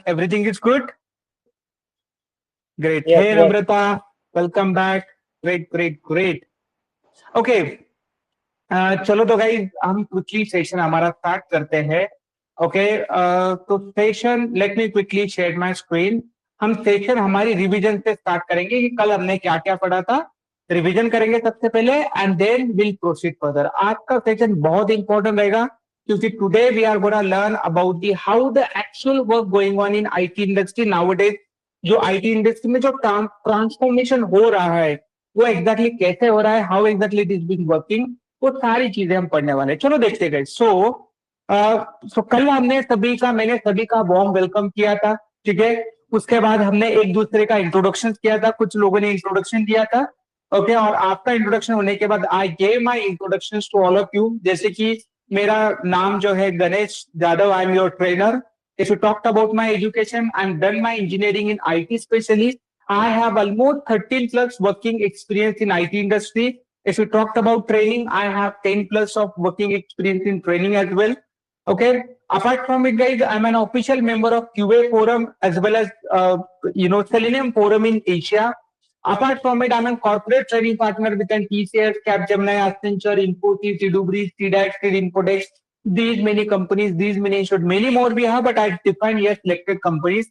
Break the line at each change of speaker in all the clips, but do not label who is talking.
Everything is good? Great.
Yes,
Hey,
yes.
Namrata. Welcome back. Great, great, great. Okay. चलो तो guys हम quickly session हमारा start करते हैं. ओके. तो session late me quickly share my screen. हम session हमारी रिवीजन से स्टार्ट करेंगे कि कल हमने क्या क्या पढ़ा था. रिवीजन करेंगे सबसे पहले and then will proceed further. आज का सेशन बहुत इंपॉर्टेंट रहेगा क्योंकि today we are gonna learn about the how the actual work going on in IT industry nowadays. जो आईटी इंडस्ट्री में जो ट्रांसफॉर्मेशन हो रहा है वो एग्जैक्टली कैसे हो रहा है, how exactly it is being working, वो सारी चीजें हम पढ़ने वाले हैं. चलो देखते गए. सो कल मैंने सभी का वार्म वेलकम किया था. ठीक है. उसके बाद हमने एक दूसरे का इंट्रोडक्शन किया था. कुछ लोगों ने इंट्रोडक्शन दिया था. ओके. और आपका इंट्रोडक्शन होने के बाद I gave my introduction to all of you. जैसे कि मेरा नाम जो है Ganesh Jadhav. I am your trainer. If you talked about my education, I'm done my engineering in IT specialist. I have almost 13 plus working experience in IT industry. If you talked about training, I have 10 plus of working experience in training as well. Okay. Apart from it, guys, I'm an official member of QA Forum as well as Selenium Forum in Asia. Apart from it, I'm a corporate training partner with an TCS, Capgemini, Accenture, Infosys, Edubri, CDAX, Infodex. These many companies, these many institutes, many more we have, but I define yes selected companies.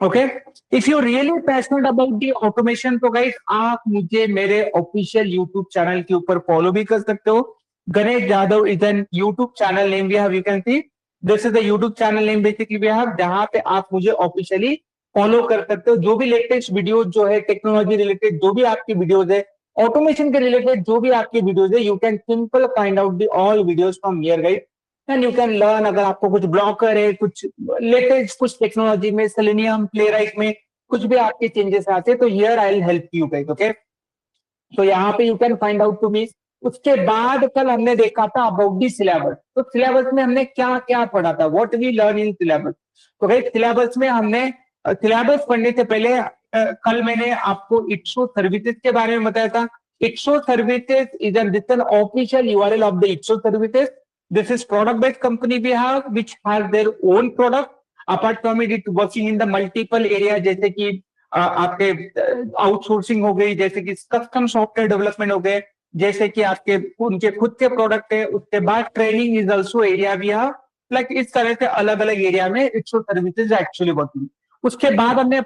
Okay. If you're really passionate about the automation, तो guys आप मुझे मेरे official YouTube channel के ऊपर follow भी कर सकते हो. Ganesh Jadhav is an YouTube channel name we have. You can see this is the YouTube channel name basically we have, जहां पे आप मुझे ऑफिशियली फॉलो कर सकते हो. जो भी लेटेस्ट वीडियो जो है टेक्नोलॉजी रिलेटेड, जो भी आपकी वीडियोज है ऑटोमेशन के रिलेटेड, जो भी आपकी वीडियोज है, you can simple find out the all videos from here guys and you can learn. अगर आपको कुछ ब्लॉकर है, कुछ लेटेस्ट कुछ टेक्नोलॉजी में, सेलेनियम, प्लेराइट में कुछ भी आपके चेंजेस आते हैं तो here I will help you guys. Okay. तो यहाँ पे you can find out to me. उसके बाद कल हमने देखा था अबाउट दी सिलेबस. तो सिलेबस में हमने क्या क्या पढ़ा था, what we learn in syllabus. तो गाइस सिलेबस में हमने सिलेबस पढ़ने से पहले कल मैंने आपको इट्सो सर्विसेज के बारे में बताया था. Itso services is an official URL of the Itso services. This is product-based company we have, which has their own product. Apart from it, it's working in the multiple area, जैसे कि आपके outsourcing हो गई, जैसे कि custom software development हो गए, जैसे कि आपके उनके खुद के प्रोडक्ट है. उसके बाद ट्रेनिंग इज ऑल्सो एरिया भी है. लाइक इस तरह से अलग अलग एरिया में इट्सो सर्विसेज एक्चुअली वर्किंग. उसके बाद हमने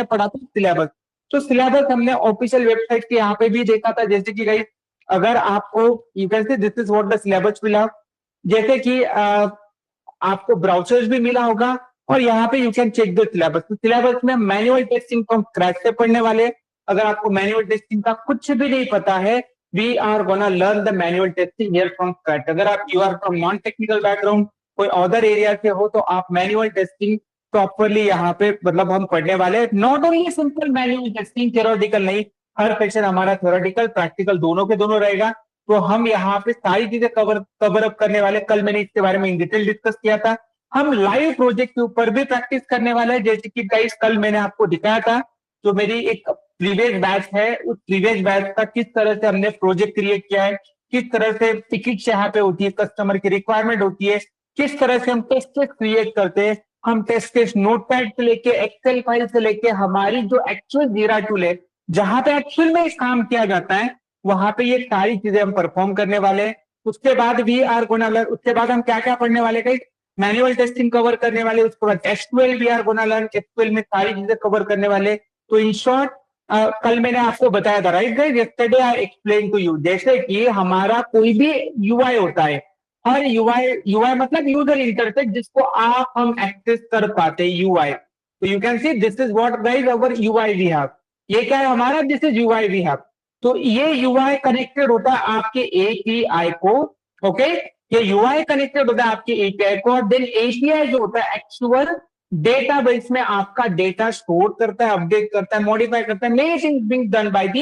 पढ़ा था सिलेबस. तो सिलेबस हमने ऑफिशियल वेबसाइट के यहाँ पे भी देखा था. जैसे कि गाइस अगर आपको you can say this is what the syllabus मिला. जैसे कि आपको ब्राउजर्स भी मिला होगा और यहाँ पे you can check the syllabus. तो सिलेबस में मैनुअल टेस्टिंग फ्रॉम स्क्रैच से पढ़ने वाले. अगर आपको मैनुअल टेस्टिंग का कुछ भी नहीं पता है, we are gonna learn the manual testing here from scratch. अगर आप you are from non technical background, कोई अदर एरिया से हो, तो आप मैनुअल टेस्टिंग प्रॉपरली यहाँ पे मतलब हम पढ़ने वाले. Not only simple manual testing, theoretical नहीं. हर सेक्शन हमारा थ्योरेटिकल प्रैक्टिकल दोनों के दोनों रहेगा. तो हम यहाँ पे सारी चीजें कवर अप करने वाले. कल मैंने इसके बारे में इन डिटेल डिस्कस किया था. हम लाइव प्रोजेक्ट के ऊपर भी प्रैक्टिस करने वाले हैं. जैसे कि गाइस कल मैंने आपको दिखाया था जो मेरी एक प्रीवियस बैच है, उस प्रीवियस बैच का किस तरह से हमने प्रोजेक्ट क्रिएट किया है, किस तरह से टिकट यहाँ पे होती है, कस्टमर की रिक्वायरमेंट होती है, किस तरह से हम टेस्ट केस क्रिएट करते हैं. हम टेस्ट केस नोटपैड से लेके एक्सेल फाइल से लेके हमारी जो एक्चुअल जीरा टूल है जहां पे एक्चुअल में काम किया जाता है, वहां पे ये सारी चीजें हम परफॉर्म करने वाले हैं. उसके बाद वी आर गोना लर्न. उसके बाद हम क्या क्या पढ़ने वाले गाइस, मैनुअल टेस्टिंग कवर करने वाले. उसके बाद SQL we are gonna learn. SQL में सारी चीजें कवर करने वाले. तो इन शॉर्ट कल मैंने आपको बताया था right guys, yesterday I explain to you. जैसे कि हमारा कोई भी यूआई होता है, हर यूआई मतलब यूजर इंटरफेस जिसको आप हम एक्सेस कर पाते हैं यूआई. तो you can see this is what guys our UI we have. ये क्या है हमारा, this is UI we have. तो ये यूआई कनेक्टेड होता है आपके एपीआई को. ओके. ये यूआई कनेक्टेड होता है आपके एपीआई को. और देन एपीआई जो होता है एक्चुअल डेटाबेस में आपका डेटा स्टोर करता है, अपडेट करता है, मॉडिफाई करता है. Many things being done by the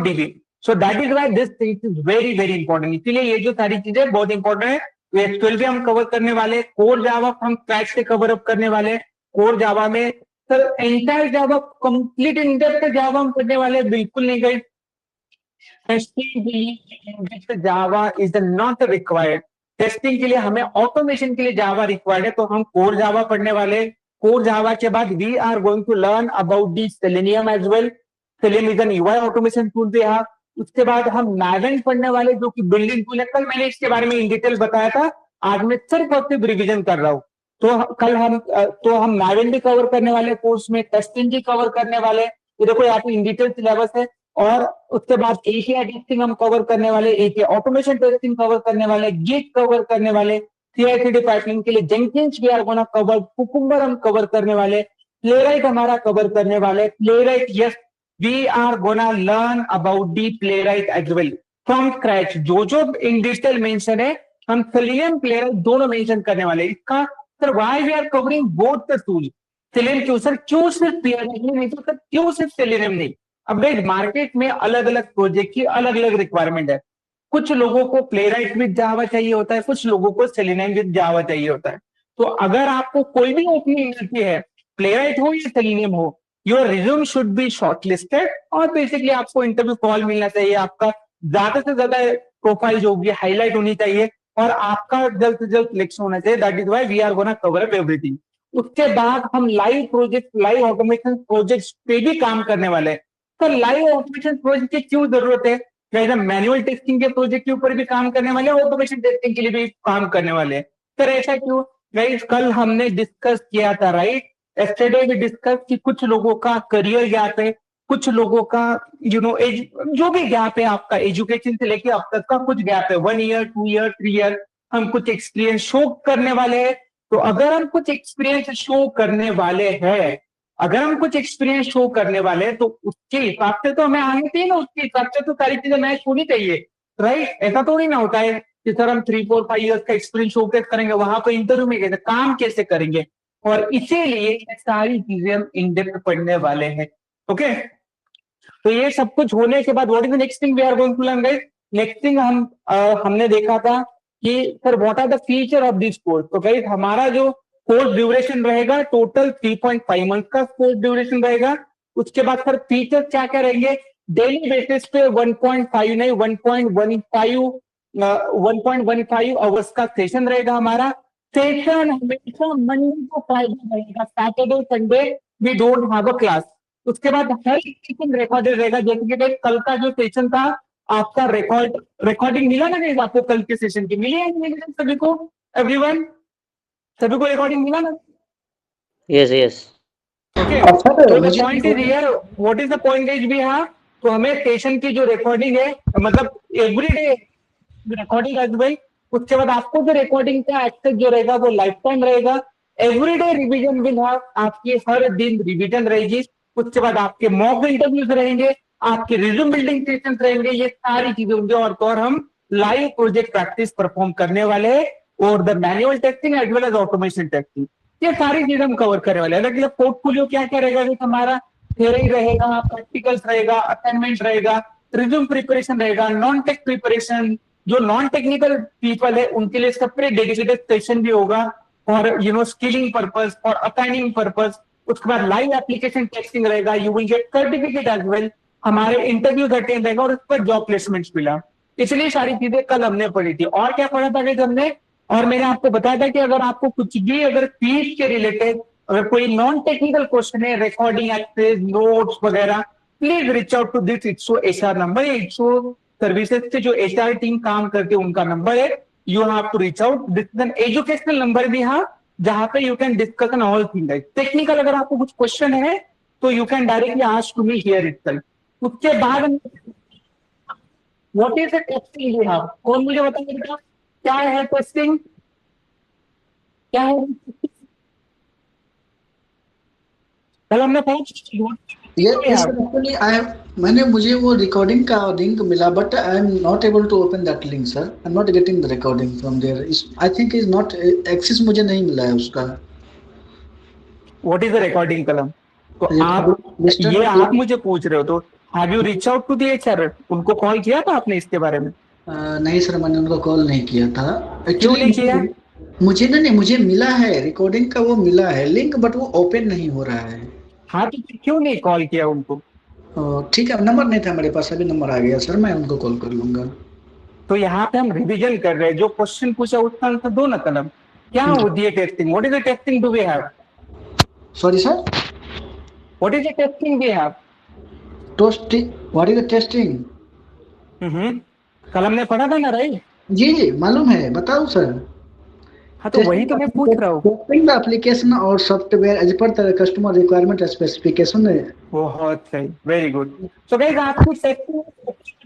dB. So that is why this thing is very very important. इसीलिए ये जो सारी चीजें बहुत इंपॉर्टेंट है. एसक्यूएल भी हम कवर करने वाले. कोर जावा हम क्रैक से कवर अप करने वाले. कोर जावा में sir entire Java complete in depth Java हम पढ़ने वाले बिल्कुल नहीं गए. Jawa is not required. Testing के लिए हमें ऑटोमेशन के लिए जावा रिक्वायर्ड है, तो हम कोर जावा पढ़ने वाले। कोर जावा के बाद we are going to learn about the Selenium as well. Selenium is an UI automation tool भी है। उसके बाद हम मैवेंट पढ़ने वाले, जो कि बिल्डिंग टूल है। कल मैंने इसके बारे में इन डिटेल बताया था, आज मैं सिर्फ और सिर्फ रिविजन कर रहा हूँ। तो हम मैवेंट भी कवर करने वाले कोर्स में, टेस्टिंग भी कवर करने वाले। ये देखो यहाँ पे इन डिटेल सिलेबस है। और उसके बाद एपीआई टेस्टिंग हम कवर करने वाले, एपीआई ऑटोमेशन टेस्टिंग कवर करने वाले, गिट कवर करने वाले, सीआई/सीडी पाइपलाइन के लिए Jenkins we are gonna cover, Cucumber हम कवर करने वाले, प्लेराइट हमारा कवर करने वाले। Playwright, yes, we are gonna learn about the Playwright as well from scratch. जो इन डिटेल मेंशन है, हम सेलेनियम प्लेराइट दोनों मेंशन करने वाले। इसका sir why we are covering both the tool? Selenium क्यों सर? क्यों सिर्फ प्लेराइट नहीं, तो सर क्यों सिर्फ सेलेनियम नहीं? अब गाइस, मार्केट में अलग अलग प्रोजेक्ट की अलग अलग रिक्वायरमेंट है। कुछ लोगों को प्लेराइट विद जावा चाहिए होता है, कुछ लोगों को सेलेनियम विद जावा चाहिए होता है। तो अगर आपको कोई भी ओपनिंग मिलती है, प्लेराइट हो या सेलेनियम हो, your resume should be shortlisted, और बेसिकली आपको इंटरव्यू कॉल मिलना चाहिए। आपका ज्यादा से ज्यादा प्रोफाइल जो होगी हाईलाइट होनी चाहिए, और आपका जल्द से जल्द सिलेक्शन होना चाहिए। That is why we are gonna cover up everything. उसके बाद हम live project, live automation project पे भी काम करने वाले हैं। तो लाइव ऑटोमेशन प्रोजेक्ट की क्यों जरूरत है? क्या मैनुअल टेस्टिंग के प्रोजेक्ट के ऊपर भी काम करने वाले, ऑटोमेशन टेस्टिंग के लिए भी काम करने वाले। सर ऐसा क्यों? गाइस, कल हमने डिस्कस किया था, राइट? यस्टरडे भी डिस्कस कि कुछ लोगों का करियर गैप है, कुछ लोगों का जो भी गैप है आपका एजुकेशन से लेके अब तक का कुछ गैप है, 1 ईयर, 2 ईयर, 3 ईयर, हम कुछ एक्सपीरियंस शो करने वाले हैं। तो अगर हम कुछ एक्सपीरियंस शो करने वाले हैं, अगर हम कुछ एक्सपीरियंस शो करने वाले हैं, तो उसके हिसाब से तो हमें आनी चाहिए ना, उसके हिसाब से तो सारी चीजें मैच होनी चाहिए, राइट? ऐसा थोड़ी ना होता है कि सर हम 3, 4, 5 ईयर्स का एक्सपीरियंस शोकेस करेंगे, वहां पर इंटरव्यू में कैसे काम कैसे करेंगे? और इसीलिए ये सारी चीजें हम इन डेप्थ पढ़ने वाले हैं। ओके, तो ये सब कुछ होने के बाद what is the next thing we are going to learn guys? Next thing हमने देखा था कि sir what are the feature of this course. तो गाइस, हमारा जो कोर्स ड्यूरेशन रहेगा टोटल 3.5 मंथ का कोर्स ड्यूरेशन रहेगा। उसके बाद सर फीचर क्या क्या रहेंगे? डेली बेसिस पे 1.5 नहीं, 1.15 आवर्स का सेशन रहेगा हमारा। सेशन हमेशा मंडे को फ्राइडे रहेगा, Saturday Sunday we don't have a class. उसके बाद हर सेशन रिकॉर्डेड रहेगा। जैसे कि भाई कल का जो सेशन था, आपका रिकॉर्डिंग मिला ना गाइस? आपको कल के सेशन की मिली है नहीं मिली? सभी को, एवरीवन, सभी को रिकॉर्डिंग मिला ना?
Yes yes.
ओके,
अच्छा,
तो द
मुझे
point is here, what is the point guys we have? तो हमें सेशन की जो रिकॉर्डिंग है, मतलब एवरीडे रिकॉर्डिंग एज वेल। उसके बाद आपको जो रिकॉर्डिंग का एक्सेस जो रहेगा वो लाइफ टाइम रहेगा। एवरीडे रिवीजन विल हैव, आपकी हर दिन रिवीजन रहेगी। उसके बाद आपके मॉक इंटरव्यूज रहेंगे, आपके रिज्यूम बिल्डिंग सेशंस रहेंगे, ये सारी चीजें होंगी। और तो और हम लाइव प्रोजेक्ट प्रैक्टिस परफॉर्म करने वाले हैं, और the manual testing as well as automation testing, ये सारी चीजें हम कवर करने वाले हैं। अलग अलग पोर्टफोलियो क्या क्या रहेगा? हमारा थ्योरी रहेगा, प्रैक्टिकल्स रहेगा, असाइनमेंट रहेगा, रिज्यूम प्रिपरेशन रहेगा, नॉन टेक प्रिपरेशन। जो नॉन टेक्निकल पीपल है उनके लिए सेपरेट डेडिकेटेड सेशन भी होगा, और स्किलिंग पर्पस और असाइनिंग पर्पस। उसके बाद लाइव एप्लीकेशन टेस्टिंग रहेगा, you will get certificate as well. हमारे इंटरव्यू अटेंड रहेगा, और उस पर जॉब प्लेसमेंट्स मिला। इसलिए सारी चीजें कल हमने पढ़ी थी। और क्या पढ़ा था कि हमने, और मैंने आपको बताया था कि अगर आपको कुछ भी, अगर फीस के रिलेटेड अगर कोई नॉन टेक्निकल क्वेश्चन है, रिकॉर्डिंग एक्सेस, नोट्स वगैरह, please reach out to this Itso HR number. Itso services से जो एचआर टीम काम करती है उनका नंबर है, you have to reach out. This is an educational number भी, हाँ, जहां पे you can discuss on all thing. Technical अगर आपको कुछ क्वेश्चन है तो you can directly ask to me here itself. उसके बाद what is the testing we have? कौन मुझे बताएगा क्या है टेस्टिंग? क्या है कल हमने
yes sir, actually I have, मैंने मुझे वो रिकॉर्डिंग का लिंक मिला, but I am not able to open that link sir. I am not getting the recording from there. I think is not access, मुझे नहीं मिला है उसका।
व्हाट इज द रिकॉर्डिंग कलम? तो आप मुझे पूछ रहे हो, तो have you reach out to the HR? उनको कॉल किया था आपने इसके बारे में?
नहीं सर, मैंने उनको कॉल नहीं किया था
क्यों नहीं किया?
मुझे नहीं, मुझे मिला है रिकॉर्डिंग का, वो मिला है लिंक, बट वो ओपन नहीं हो रहा है।
हाँ, तो क्यों नहीं कॉल किया उनको?
ठीक है, नंबर नहीं था मेरे पास, अभी नंबर आ गया सर, मैं उनको कॉल कर लूंगा।
तो यहाँ पे हम रिवीजन कर रहे हैं, जो क्वेश्चन पूछा उसका आंसर दो ना कलम। क्या होती है testing? What is the testing do we have?
Sorry sir,
what is the testing we have?
Testing, what is the testing?
कल हमने पढ़ा था ना, राइट?
जी जी मालूम है, बताओ सर।
हाँ तो वही तो मैं पूछ रहा हूँ।
टेस्टिंग द एप्लीकेशन और software as per the customer requirement specification है।
बहुत सही, वेरी गुड। सो गाइस, आपकी testing,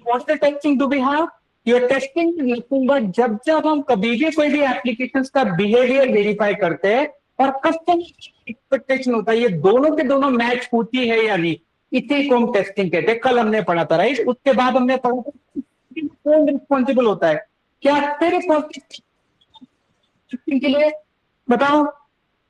what the testing do we have? Your testing nothing but जब जब हम कभी भी कोई भी एप्लीकेशंस का बिहेवियर वेरीफाई करते हैं और कस्टमर एक्सपेक्टेशन होता है, ये दोनों के दोनों मैच होती है या नहीं, इसी को हम टेस्टिंग कहते हैं। कल हमने पढ़ा था, राइट? उसके बाद हमने पढ़ा था कौन रिस्पॉन्सिबल होता है। क्या सिर्फ टेस्टिंग के लिए? बताओ,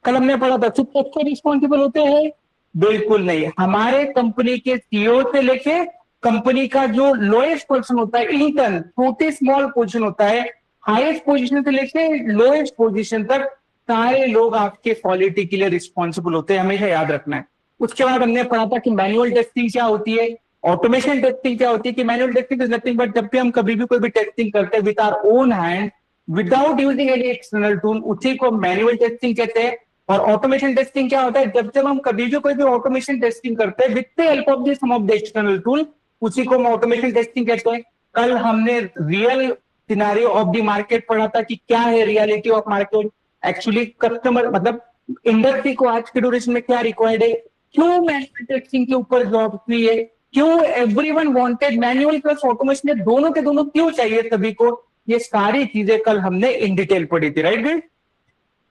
कल हमने पढ़ा था सिर्फ टेस्टर रिस्पॉन्सिबल होते हैं? बिल्कुल नहीं। हमारे कंपनी के सीईओ से लेके कंपनी का जो लोएस्ट पोजीशन होता है, इंटर्न, छोटे स्मॉल पोजीशन होता है, हाईएस्ट पोजीशन से लेके लोएस्ट पोजीशन तक सारे लोग आपके क्वालिटी के लिए रिस्पॉन्सिबल होते हैं, हमेशा याद रखना है। उसके बाद हमने पढ़ा था कि मैनुअल टेस्टिंग क्या होती है, ऑटोमेशन टेस्टिंग क्या होती है। कि manual testing is nothing but जब भी हम कभी भी कोई भी टेस्टिंग करते हैं with our own hand, without using any external tool, उसी को मैनुअल टेस्टिंग कहते हैं। और ऑटोमेशन टेस्टिंग क्या होता है? जब जब हम कभी भी कोई भी ऑटोमेशन टेस्टिंग करते हैं with the help of the some of the external tool, उसी को हम ऑटोमेशन टेस्टिंग कहते हैं। कल हमने real scenario of the market पढ़ा था कि क्या है reality of market. Actually customer मतलब इंडस्ट्री को आज के ड्यूरेशन में क्या रिक्वायर्ड है, क्यों मैनुअल टेस्टिंग के ऊपर जॉब फ्री है, क्यों everyone wanted manual plus automation, दोनों के दोनों क्यों चाहिए सभी को, ये सारी चीजें कल हमने इन डिटेल पढ़ी थी, राइट गाइस?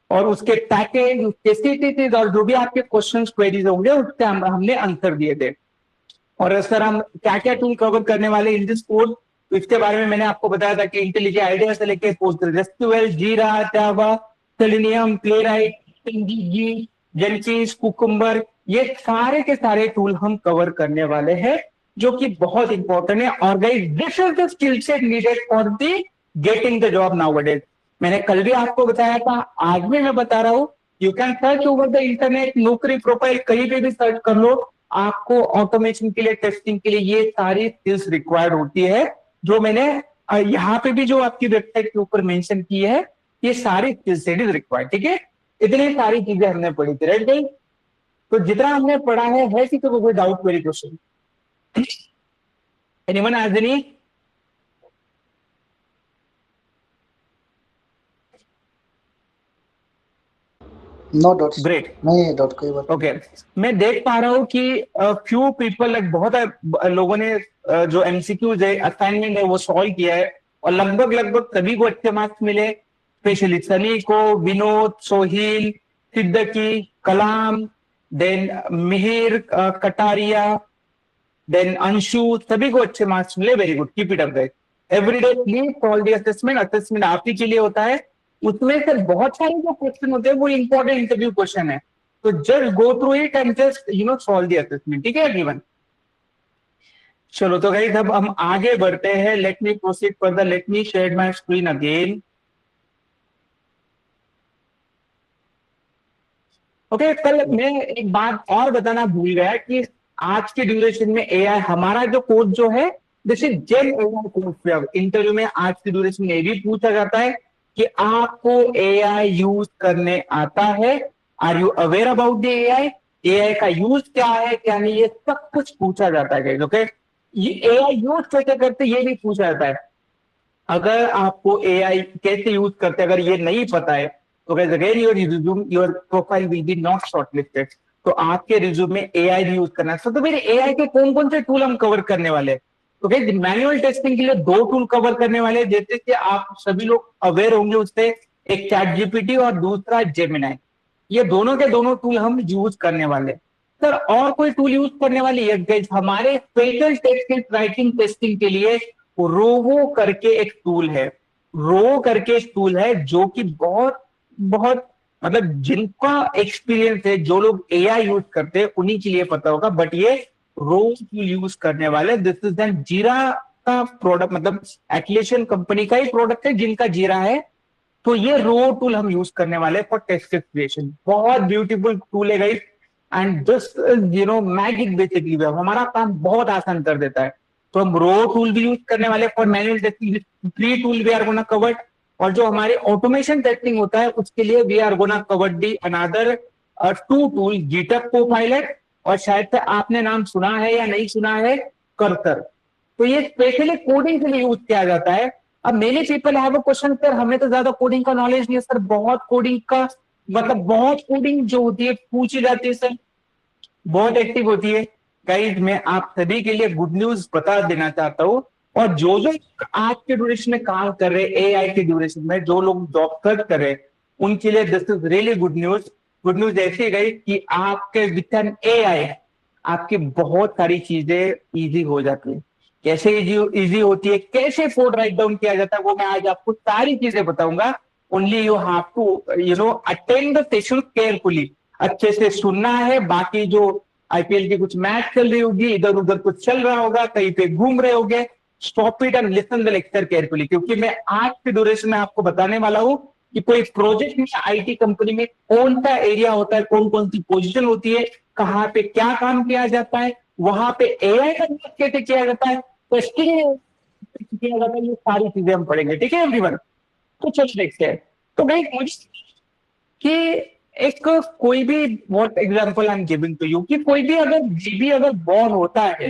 और उसके पैकेज, उसके सीटीसीज और जो भी आपके क्वेश्चंस क्वेरीज होंगे उसके हमने आंसर दिए थे। और सर हम क्या क्या टूल कवर करने वाले इन दिस कोर्स, तो इसके बारे में मैंने आपको बताया था कि इंटेलिजेंट आइडिया से लेके पोस्टग्रेसक्यूएल, जीरा, जावा, सेलेनियम, प्लेराइट, जेनकिंस, कुकुम्बर, ये सारे के सारे टूल हम कवर करने वाले हैं, जो कि बहुत इंपॉर्टेंट है। और guys, this is the skill set needed for the getting the job nowadays. मैंने कल भी आपको बताया था, आज भी मैं बता रहा हूं, you can search over the internet, नौकरी प्रोफाइल कहीं पे भी सर्च कर लो, आपको ऑटोमेशन के लिए, टेस्टिंग के लिए ये सारी स्किल्स रिक्वायर्ड होती है, जो मैंने यहाँ पे भी जो आपकी वेबसाइट के ऊपर मेंशन की है, ये सारी स्किल सेट इज रिक्वायर्ड। ठीक है, इतनी सारी चीजें हमने पढ़ी थी, राइट गाइस? तो जितना हमने पढ़ा है किसी को कोई doubt, query, question? Anyone has any?
No doubts.
Great,
नहीं डॉट, कोई बात
ओके। मैं देख पा रहा हूँ कि फ्यू पीपल, बहुत लोगों ने जो एमसीक्यूज है, असाइनमेंट है, वो सॉल्व किया है और लगभग लगभग सभी को अच्छे मार्क्स मिले। स्पेशली सनी को, विनोद, सोहिल, सिद्दकी, कलाम, देन मिहिर, कटारिया, देन अंशु, सभी को अच्छे मार्क्स मिले। Very good, keep it up guys. Everyday please solve the assessment. Assessment आप ही के लिए होता है, उसमें से बहुत सारे जो क्वेश्चन होते हैं वो इंपॉर्टेंट इंटरव्यू क्वेश्चन है, तो just go through it and just solve the assessment. ठीक है एवरीवन? चलो तो गाइस अब हम आगे बढ़ते हैं। Let me proceed further, let me share my screen again. Okay, कल मैं एक बात और बताना भूल गया कि आज के ड्यूरेशन में एआई, हमारा जो कोर्स जो है, this is gen AI course. Interview में आज के ड्यूरेशन में ये भी पूछा जाता है कि आपको एआई यूज करने आता है? Are you aware about the AI? AI का यूज क्या है, क्या नहीं, ये सब कुछ पूछा जाता है। ओके, ये एआई यूज कैसे करते ये भी पूछा जाता है। अगर आपको एआई कैसे यूज करते अगर ये नहीं पता है, तो again your resume, your profile will be not shortlisted. तो आपके रिज्यूम में एआई भी यूज करना है। तो फिर एआई के कौन कौन से टूल हम कवर करने वाले हैं? तो भाई मैनुअल टेस्टिंग के लिए दो टूल कवर करने वाले हैं, जैसे कि आप सभी लोग अवेयर होंगे उससे, एक चैट जीपीटी और दूसरा जेमिनाई। ये दोनों के दोनों टूल हम यूज करने वाले। सर और कोई टूल यूज करने वाली है? हमारे स्पेशल टेक्स्ट राइटिंग टेस्टिंग के लिए रोवो करके एक टूल है। रो करके एक टूल है जो कि बहुत बहुत मतलब जिनका एक्सपीरियंस है, जो लोग एआई यूज करते हैं उन्हीं के लिए पता होगा, बट ये रो टूल यूज करने वाले। दिस इज एन जीरा का प्रोडक्ट, मतलब एप्लीकेशन कंपनी का ही प्रोडक्ट है जिनका जीरा है। तो ये रो टूल हम यूज करने वाले फॉर टेक्स्ट क्रिएशन। बहुत ब्यूटीफुल टूल है guys, and this magic basically हमारा काम बहुत आसान कर देता है। तो हम रो टूल भी यूज करने वाले for manual testing, 3 tool we are gonna covered, और जो हमारे ऑटोमेशन टेस्टिंग होता है उसके लिए we are gonna covered the another 2 tool, GitHub Copilot, और शायद से आपने नाम सुना है या नहीं सुना है, कर्सर। तो ये स्पेशली कोडिंग के लिए यूज किया जाता है। अब many people have a question, sir हमें तो ज्यादा कोडिंग का नॉलेज नहीं है सर, बहुत कोडिंग का मतलब बहुत कोडिंग जो होती है पूछी जाती है सर, बहुत एक्टिव होती है। गाइस मैं आप सभी के लिए गुड न्यूज बता देना चाहता हूँ, और जो जो आज के ड्यूरेशन में काम कर रहे हैं, AI के ड्यूरेशन में जो लोग जॉब सर्च कर रहे हैं, उनके लिए this is really good news. Good news ऐसी गई कि आपके विथ एन AI आपकी बहुत सारी चीजें इजी हो जाती है। कैसे इजी होती है, कैसे कोड राइट डाउन किया जाता है, वो मैं आज आपको सारी चीजें बताऊंगा। Only you have to attend the session carefully, अच्छे से सुनना है। बाकी जो IPL की कुछ मैच चल रही होगी, इधर उधर कुछ चल रहा होगा, कहीं पे घूम रहे होगे, stop it and listen the lecture carefully, क्योंकि मैं आज के ड्यूरेशन में आपको बताने वाला हूं कि कोई प्रोजेक्ट में IT कंपनी में कौन सा एरिया होता है, कौन कौन सी पोजीशन होती है, कहाँ पे क्या काम किया जाता है, वहां पे AI का यूज कैसे किया जाता है, टेस्टिंग किया जाता है, ये सारी चीजें हम पढ़ेंगे। ठीक है एवरीवन, तो चलो देखते हैं। तो भाई मुझे कि एक कोई भी, what example I am giving to you, कि कोई भी अगर बेबी अगर बॉर्न होता है,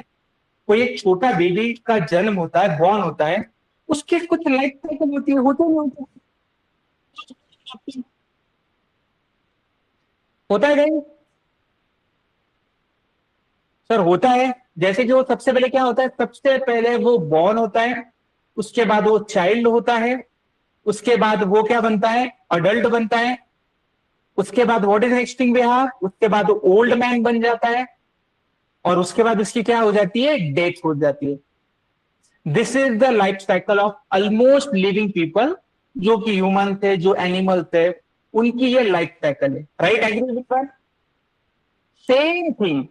कोई एक छोटा बेबी का जन्म होता है, बॉर्न होता है, उसकी कुछ लाइफ साइकिल होती है, होते नहीं होते, होता है नहीं सर? होता है। जैसे कि वो सबसे पहले क्या होता है, सबसे पहले वो बॉर्न होता है, उसके बाद वो चाइल्ड होता है, उसके बाद वो क्या बनता है, अडल्ट बनता है, उसके बाद what is next thing we have, उसके बाद वो ओल्ड मैन बन जाता है, और उसके बाद उसकी क्या हो जाती है, डेथ हो जाती है। This is the life cycle of almost living people, जो कि ह्यूमन थे, जो एनिमल थे, उनकी ये लाइफ साइकिल है। Right, agree with that? Same thing,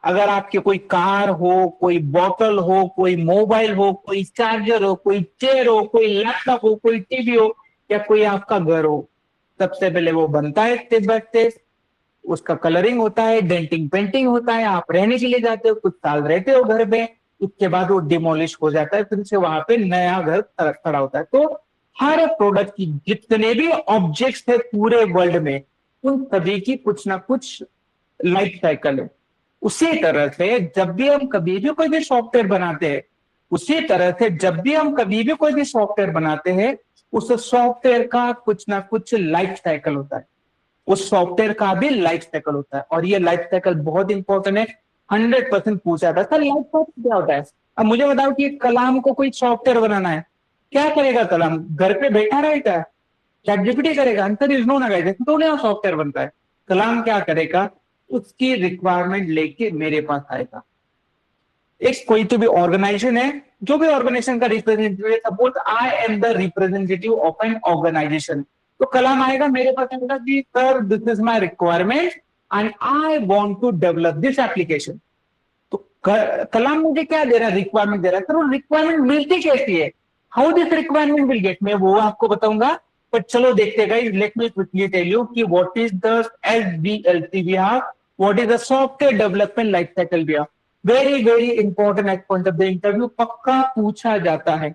अगर आपके कोई कार हो, कोई बोतल हो, कोई मोबाइल हो, कोई चार्जर हो, कोई चेयर हो, कोई लैपटॉप हो, कोई टीवी हो, या कोई आपका घर हो, सबसे पहले वो बनता है स्टेप बाय स्टेप, उसका कलरिंग होता है, डेंटिंग पेंटिंग होता है, आप रहने के लिए जाते हो, कुछ साल रहते हो घर में, उसके बाद वो डिमोलिश हो जाता है, फिर से वहां पे नया घर खड़ा होता है। तो हर प्रोडक्ट की जितने भी ऑब्जेक्ट्स है पूरे वर्ल्ड में, उन सभी की कुछ ना कुछ लाइफ साइकिल है। उसी तरह से जब भी हम कभी भी कोई भी सॉफ्टवेयर बनाते हैं, उसी तरह से जब भी हम कभी भी कोई भी सॉफ्टवेयर बनाते हैं, उस सॉफ्टवेयर का कुछ ना कुछ लाइफ साइकिल होता है, उस सॉफ्टवेयर का भी लाइफ साइकिल होता है। और ये लाइफ साइकिल बहुत इंपॉर्टेंट है, 100% पूछा जाता है सर लाइफ साइकिल क्या होता है। अब मुझे बताओ कि कलाम को कोई सॉफ्टवेयर बनाना है, क्या करेगा कलाम? घर पे बैठा रहेगा, ChatGPT करेगा? आंसर इज नो ना गाइस, तो नहीं सॉफ्टवेयर बनता है। कलाम क्या करेगा, उसकी रिक्वायरमेंट लेके मेरे पास आएगा। एक कोई तो भी ऑर्गेनाइजेशन है, जो भी ऑर्गेनाइजेशन का रिप्रेजेंटेटिव है, suppose I am the representative of an organisation, तो कलाम आएगा मेरे पास आएगा कि sir this is my requirement and I want to develop this application. तो कलाम मुझे क्या दे रहा है, रिक्वायरमेंट दे रहा है। सर वो रिक्वायरमेंट मिलती कैसी है, how this requirement will get, मैं वो आपको बताऊंगा। पर चलो देखते guys, let me quickly tell you कि what is the SDLC we have, what is the software development life cycle we have. Very very important at point of the interview, पक्का पूछा जाता है।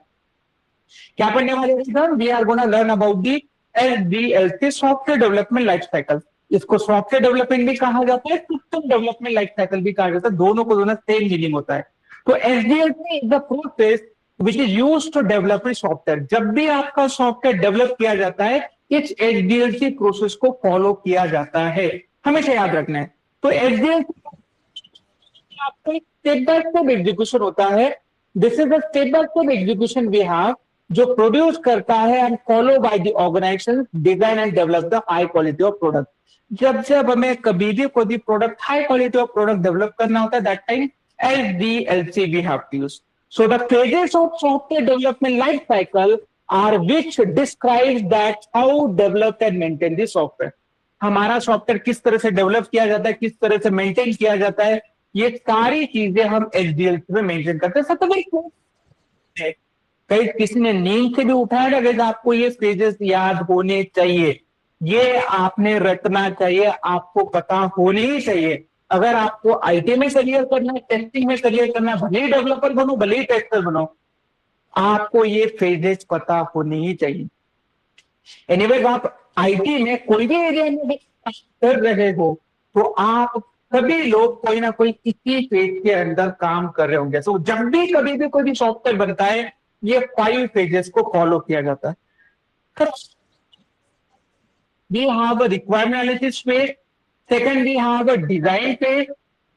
क्या पढ़ने वाले हैं sir? We are gonna learn about the SDLC, software development life cycle. इसको software development भी कहा जाता है, सिस्टम डेवलपमेंट लाइफ साइकिल भी कहा जाता है, दोनों को दोनों सेम मीनिंग होता है। तो SDLC is the process which is use to develop a software. जब भी आपका सॉफ्टवेयर डेवलप किया जाता है, इस SDLC प्रोसेस को फॉलो किया जाता है, हमेशा याद रखना है। तो SDLC आपका स्टेप बाय स्टेप एग्जीक्यूशन होता है। This is the step by step execution we have, जो प्रोड्यूस करता है and follow by the organisation design and develop the high quality of product. जब जब हमें कभी भी कोई भी product, high quality of product develop करना होता है, that time SDLC we have to use. So the phases of software development life cycle are which describes that how develop and maintain the software. हमारा software किस तरह से develop किया जाता है, किस तरह से मेंटेन किया जाता है, ये सारी चीजें हम SDLC में मेंटेन करते हैं। सर कहीं किसी ने नींद से भी उठाया ना, अगर आपको ये स्टेजेस याद होने चाहिए, ये आपने रटना चाहिए, आपको पता होनी ही चाहिए। अगर आपको आईटी में करियर करना है, टेस्टिंग में करियर करना है, भले ही डेवलपर बनो, भले ही टेस्टर बनो, आपको ये फेजेस पता होनी ही चाहिए। एनीवेज आप आईटी में कोई भी एरिया में कर रहे हो तो आप सभी लोग कोई ना कोई इसी फेज के अंदर काम कर रहे होंगे। तो जब भी कभी भी कोई भी सॉफ्टवेयर बनता है, ये 5 फेजेस को फॉलो किया जाता है। We have a requirement analysis phase. Second, we have a design phase.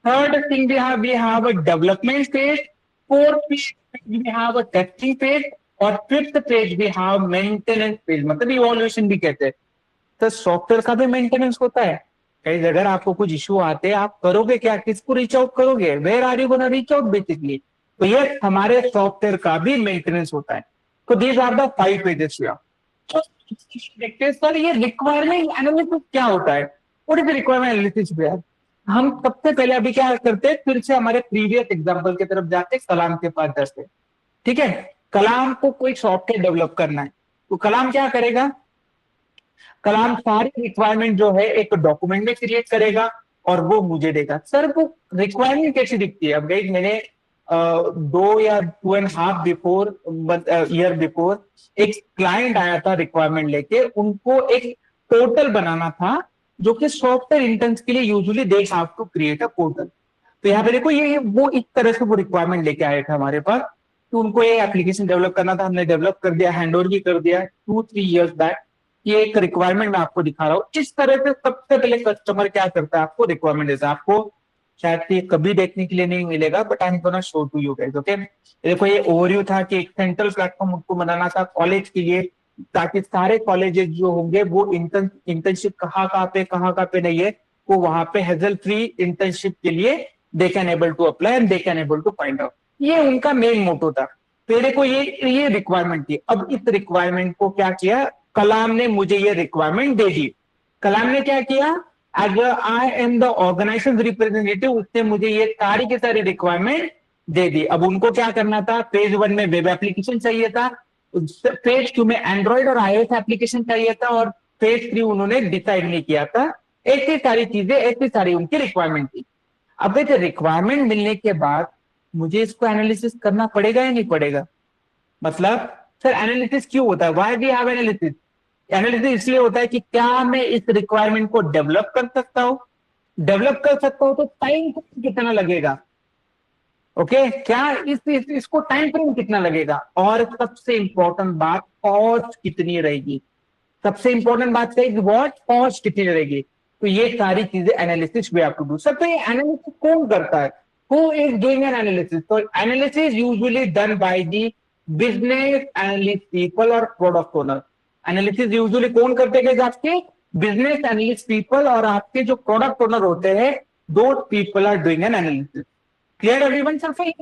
Third thing we have a development phase. Fourth phase we have a testing phase. और fifth phase we have maintenance phase, मतलब evolution भी कहते हैं। तो software का भी maintenance होता है। कई अगर आपको कुछ इशू आते हैं, आप करोगे क्या, किसको रीच आउट करोगे, where are you gonna reach out basically. तो ये हमारे सॉफ्टवेयर का भी मेंटेनेंस होता है। तो दीज आर द 5 पेजेस। देखते हैं सर ये रिक्वायरमेंट एनालिसिस क्या होता है। व्हाट इज रिक्वायरमेंट एनालिसिस यार। हम सबसे पहले अभी क्या करते हैं, फिर से हमारे प्रीवियस एग्जांपल की तरफ जाते हैं, कलाम के पास जाते हैं। ठीक है, कलाम को कोई सॉफ्टवेयर डेवलप करना है तो कलाम क्या करेगा, कलाम सारी रिक्वायरमेंट जो है एक डॉक्यूमेंट में क्रिएट करेगा और वो मुझे देगा। सर वो रिक्वायरमेंट कैसी दिखती है। अब गई मैंने 2 या 2.5 बिफोर ईयर बिफोर एक क्लाइंट आया था रिक्वायरमेंट लेके, उनको एक पोर्टल बनाना था जो कि सॉफ्टवेयर इंटर्न्स के लिए usually they have to create a portal. तो यहाँ पे देखो ये वो इस तरह से वो रिक्वायरमेंट लेके आए थे हमारे पास। तो उनको ये एप्लीकेशन डेवलप करना था, हमने डेवलप कर दिया, हैंडओवर भी कर दिया 2-3 इयर्स बैक। ये एक रिक्वायरमेंट मैं आपको दिखा रहा हूँ। इस तरह से सबसे पहले कस्टमर क्या करता है, आपको रिक्वायरमेंट देता है। आपको शायद ये कभी देखने के लिए नहीं मिलेगा, but I am gonna show to you guys. Okay, देखो ये ओवरव्यू था कि एक सेंट्रल प्लेटफॉर्म उनको बनाना था कॉलेज के लिए, ताकि सारे कॉलेजेस जो होंगे वो इंटर्नशिप कहाँ पे नहीं है, वो वहां पे हेजल फ्री इंटर्नशिप के लिए they can able to apply and they can able to find out. ये उनका मेन मोटो था। तो देखो ये रिक्वायरमेंट थी। अब इस रिक्वायरमेंट को क्या किया, कलाम ने मुझे ये रिक्वायरमेंट दे दी। कलाम ने क्या किया, as I am the organisation representative, उसने मुझे ये सारी की सारी रिक्वायरमेंट दे दी। अब उनको क्या करना था, फेज 1 में वेब एप्लीकेशन चाहिए था, फेज 2 में एंड्रॉइड और iOS एप्लीकेशन चाहिए था, और फेज 3 उन्होंने डिसाइड नहीं किया था। ऐसी सारी चीजें, ऐसी सारी उनकी रिक्वायरमेंट थी। अब देखिए रिक्वायरमेंट मिलने के बाद मुझे इसको एनालिसिस करना पड़ेगा या नहीं पड़ेगा। मतलब सर एनालिसिस क्यों होता है, why we have analysis. Analysis इसलिए होता है कि क्या मैं इस रिक्वायरमेंट को डेवलप कर सकता हूं, डेवलप कर सकता हूं तो टाइम कितना लगेगा। ओके, क्या इसको टाइम फ्रेम कितना लगेगा, और सबसे इंपॉर्टेंट बात कॉस्ट कितनी रहेगी। सबसे इंपॉर्टेंट बात है व्हाट कॉस्ट कितनी रहेगी। तो ये सारी चीजें analysis we have to do. Sir तो ये एनालिसिस कौन करता है, who is doing an analysis. तो analysis usually done by the business analyst people और प्रोडक्ट ओनर। एनालिसिस यूजुअली कौन करते हैं, आपके बिजनेस एनालिस्ट पीपल और आपके जो प्रोडक्ट ओनर होते हैं, two people are doing an analysis. Clear everyone. Sir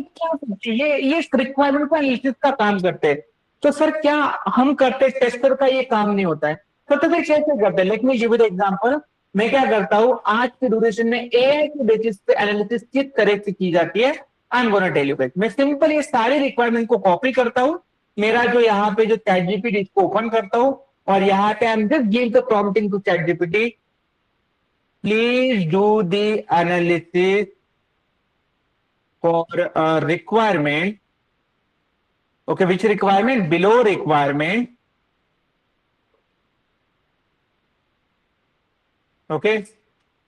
ये रिक्वायरमेंट को एनालिसिस का काम करते हैं। तो सर क्या हम करते, टेस्टर का ये काम नहीं होता है। तो फिर कैसे करते हैं, let me give you the example. मैं क्या करता हूं, आज के ड्यूरेशन में एआई के बेसिस पे एनालिसिस किस तरह से की जाती है, I am gonna tell you guys. मैं सिंपल ये सारी रिक्वायरमेंट को कॉपी करता हूं, मेरा जो यहाँ पे जो चैट जीपीटी इसको ओपन करता हूं, और यहाँ पे I am just give the prompting to ChatGPT, please do the analysis for a requirement, okay, which requirement, below requirement, okay,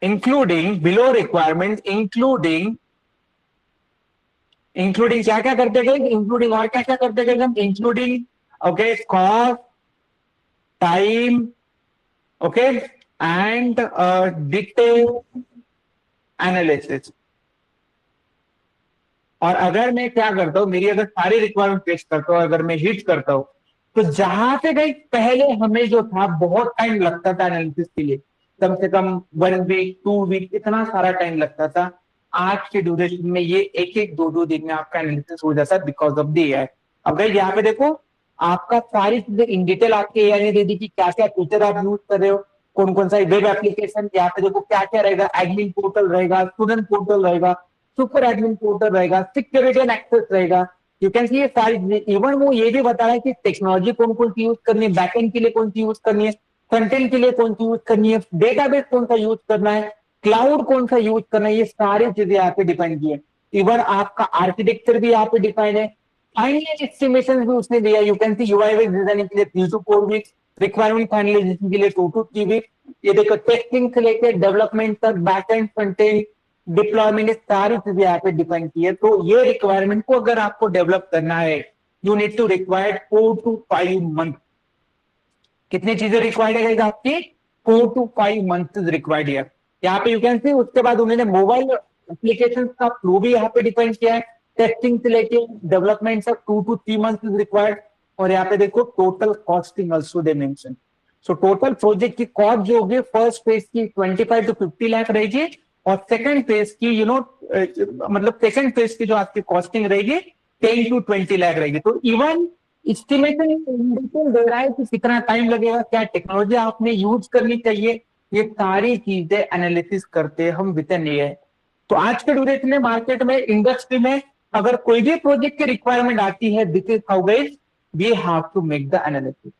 including below requirement, including क्या क्या करते गए, इंक्लूडिंग और क्या क्या करते गए हम, including okay cost, time, okay and detail analysis. और अगर मैं क्या करता हूं, मेरी अगर सारी रिक्वायरमेंट पेश करता हूं, अगर मैं हिट करता हूं, तो जहां पे गई पहले हमें जो था बहुत टाइम लगता था एनालिसिस के लिए, कम से कम 1 वीक 2 वीक इतना सारा टाइम लगता था। आज के ड्यूरेशन में ये 1-2 दिन में आपका एनालिसिस हो जाता है बिकॉज ऑफ द एआई। अब गई यहाँ पे देखो, आपका सारी चीजें इन डिटेल आपके एआई ने दे दी कि क्या क्या फीचर आप यूज कर रहे हो, कौन कौन सा वेब एप्लीकेशन, यहाँ पे देखो क्या क्या रहेगा, एडमिन पोर्टल रहेगा, स्टूडेंट पोर्टल रहेगा, सुपर एडमिन पोर्टल रहेगा, सिक्योरिटी एंड एक्सेस रहेगा। यू कैन सी ये सारी, इवन वो ये भी बता रहा है कि टेक्नोलॉजी कौन कौन सी यूज करनी है, बैकएंड के लिए कौन सी यूज करनी है, फ्रंट एंड के लिए कौन सी यूज करनी है, डेटाबेस कौन सा यूज करना है, क्लाउड कौन सा यूज करना है, ये सारी चीजें यहाँ पे डिपेंड की है। इवन आपका आर्किटेक्चर भी यहाँ पे डिफाइंड है। फाइनल एस्टिमेशन भी उसने दिया। You can C UI UX designing के लिए 3 to 4 वीक्स, रिक्वायरमेंट फाइनलाइजेशन के लिए 2 to 3 वीक्स। ये देखो टेस्टिंग से लेकर डेवलपमेंट तक, back and front end deployment, सारी चीजें यहाँ पे डिपेंड की है। तो ये रिक्वायरमेंट को अगर आपको डेवलप करना है, you need to required 4 to 5 month. कितनी चीजें रिक्वायर्ड है guys आपकी? 4 to 5 मंथ रिक्वायर्ड है यहाँ पे, यू कैन सी। उसके बाद उन्होंने मोबाइल एप्लीकेशन का फ्लो भी यहाँ पे डिपेंड किया है। टेस्टिंग से लेके डेवलपमेंट तक 2 to 3 मंथ रिक्वायर्ड। और यहाँ पे देखो total costing also they mention. So total project की कॉस्ट जो होगी फर्स्ट फेज की 25 to 50 लाख रहेगी, और सेकंड फेज की मतलब सेकंड फेज की जो आपकी कॉस्टिंग रहेगी 10 to 20 लाख रहेगी। तो इवन एस्टिमेशन दे रहा है कि कितना टाइम लगेगा, क्या टेक्नोलॉजी आपने यूज करनी चाहिए, ये सारी चीजें एनालिसिस करते हम विद एन एआई। तो आज के ड्यूरेशन में मार्केट में, इंडस्ट्री में अगर कोई भी प्रोजेक्ट की रिक्वायरमेंट आती है, this is how guys we have to make the analysis.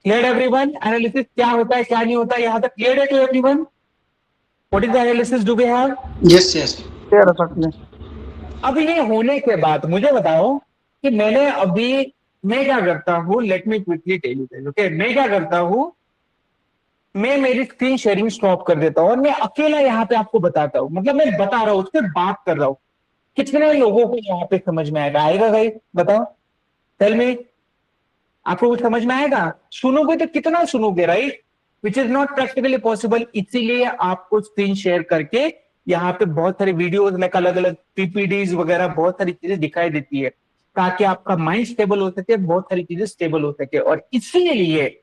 Clear everyone? Analysis क्या होता है, क्या नहीं होता है, यहाँ तक क्लियर है to everyone? What is the analysis do we have?
Yes yes
clear है सर।
अब ये होने के बाद मुझे बताओ कि मैं क्या करता हूँ, let me quickly tell you. Okay, मैं क्या करता हूँ, मैं मेरी स्क्रीन शेयरिंग स्टॉप कर देता हूँ और मैं अकेला यहाँ पे आपको बताता हूँ। मतलब मैं बता रहा हूँ, उससे बात कर रहा हूँ। कितने लोगों को यहाँ पे समझ में आएगा भाई बताओ? टेल मी, आपको कुछ समझ में आएगा? सुनोगे तो कितना सुनोगे, right? Which is not practically possible. इसीलिए आपको स्क्रीन शेयर करके यहाँ पे बहुत सारी वीडियोस, लाइक अलग अलग पीपीडीज वगैरह बहुत सारी चीजें दिखाई देती है, ताकि आपका माइंड स्टेबल हो सके, बहुत सारी चीजें स्टेबल हो सके। और इसीलिए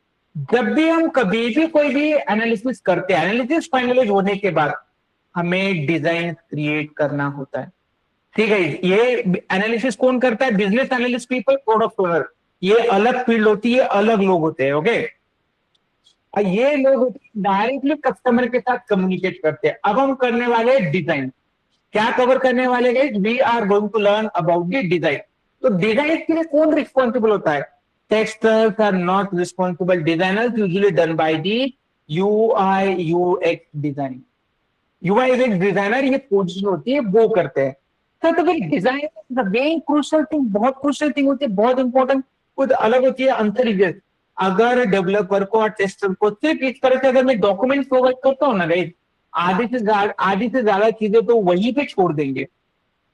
जब भी हम कभी भी कोई भी एनालिसिस करते हैं, एनालिसिस फाइनलाइज होने के बाद हमें डिजाइन क्रिएट करना होता है। ठीक है, ये एनालिसिस कौन करता है? Business analyst people, product owner. ये अलग फील्ड होती है, अलग लोग होते हैं। ओके, ये लोग डायरेक्टली कस्टमर के साथ कम्युनिकेट करते हैं। अब हम करने वाले डिजाइन, क्या कवर करने वाले हैं? We are going to learn about the design. तो डिजाइन के लिए कौन रिस्पॉन्सिबल होता है? Testers are not responsible. Designers usually done by the UI UX designing. UI UX designer, ये पोजीशन होती है, वो करते हैं। तो फिर design the main crucial thing, बहुत क्रूशियल थिंग होती है, बहुत इंपॉर्टेंट। कुछ अलग होती है आंसर इज, अगर डेवलपर को और टेस्टर को सिर्फ इस तरह से अगर मैं डॉक्यूमेंट प्रोवाइड करता हूँ ना राइट, आधी से ज्यादा चीजें तो वहीं पे छोड़ देंगे।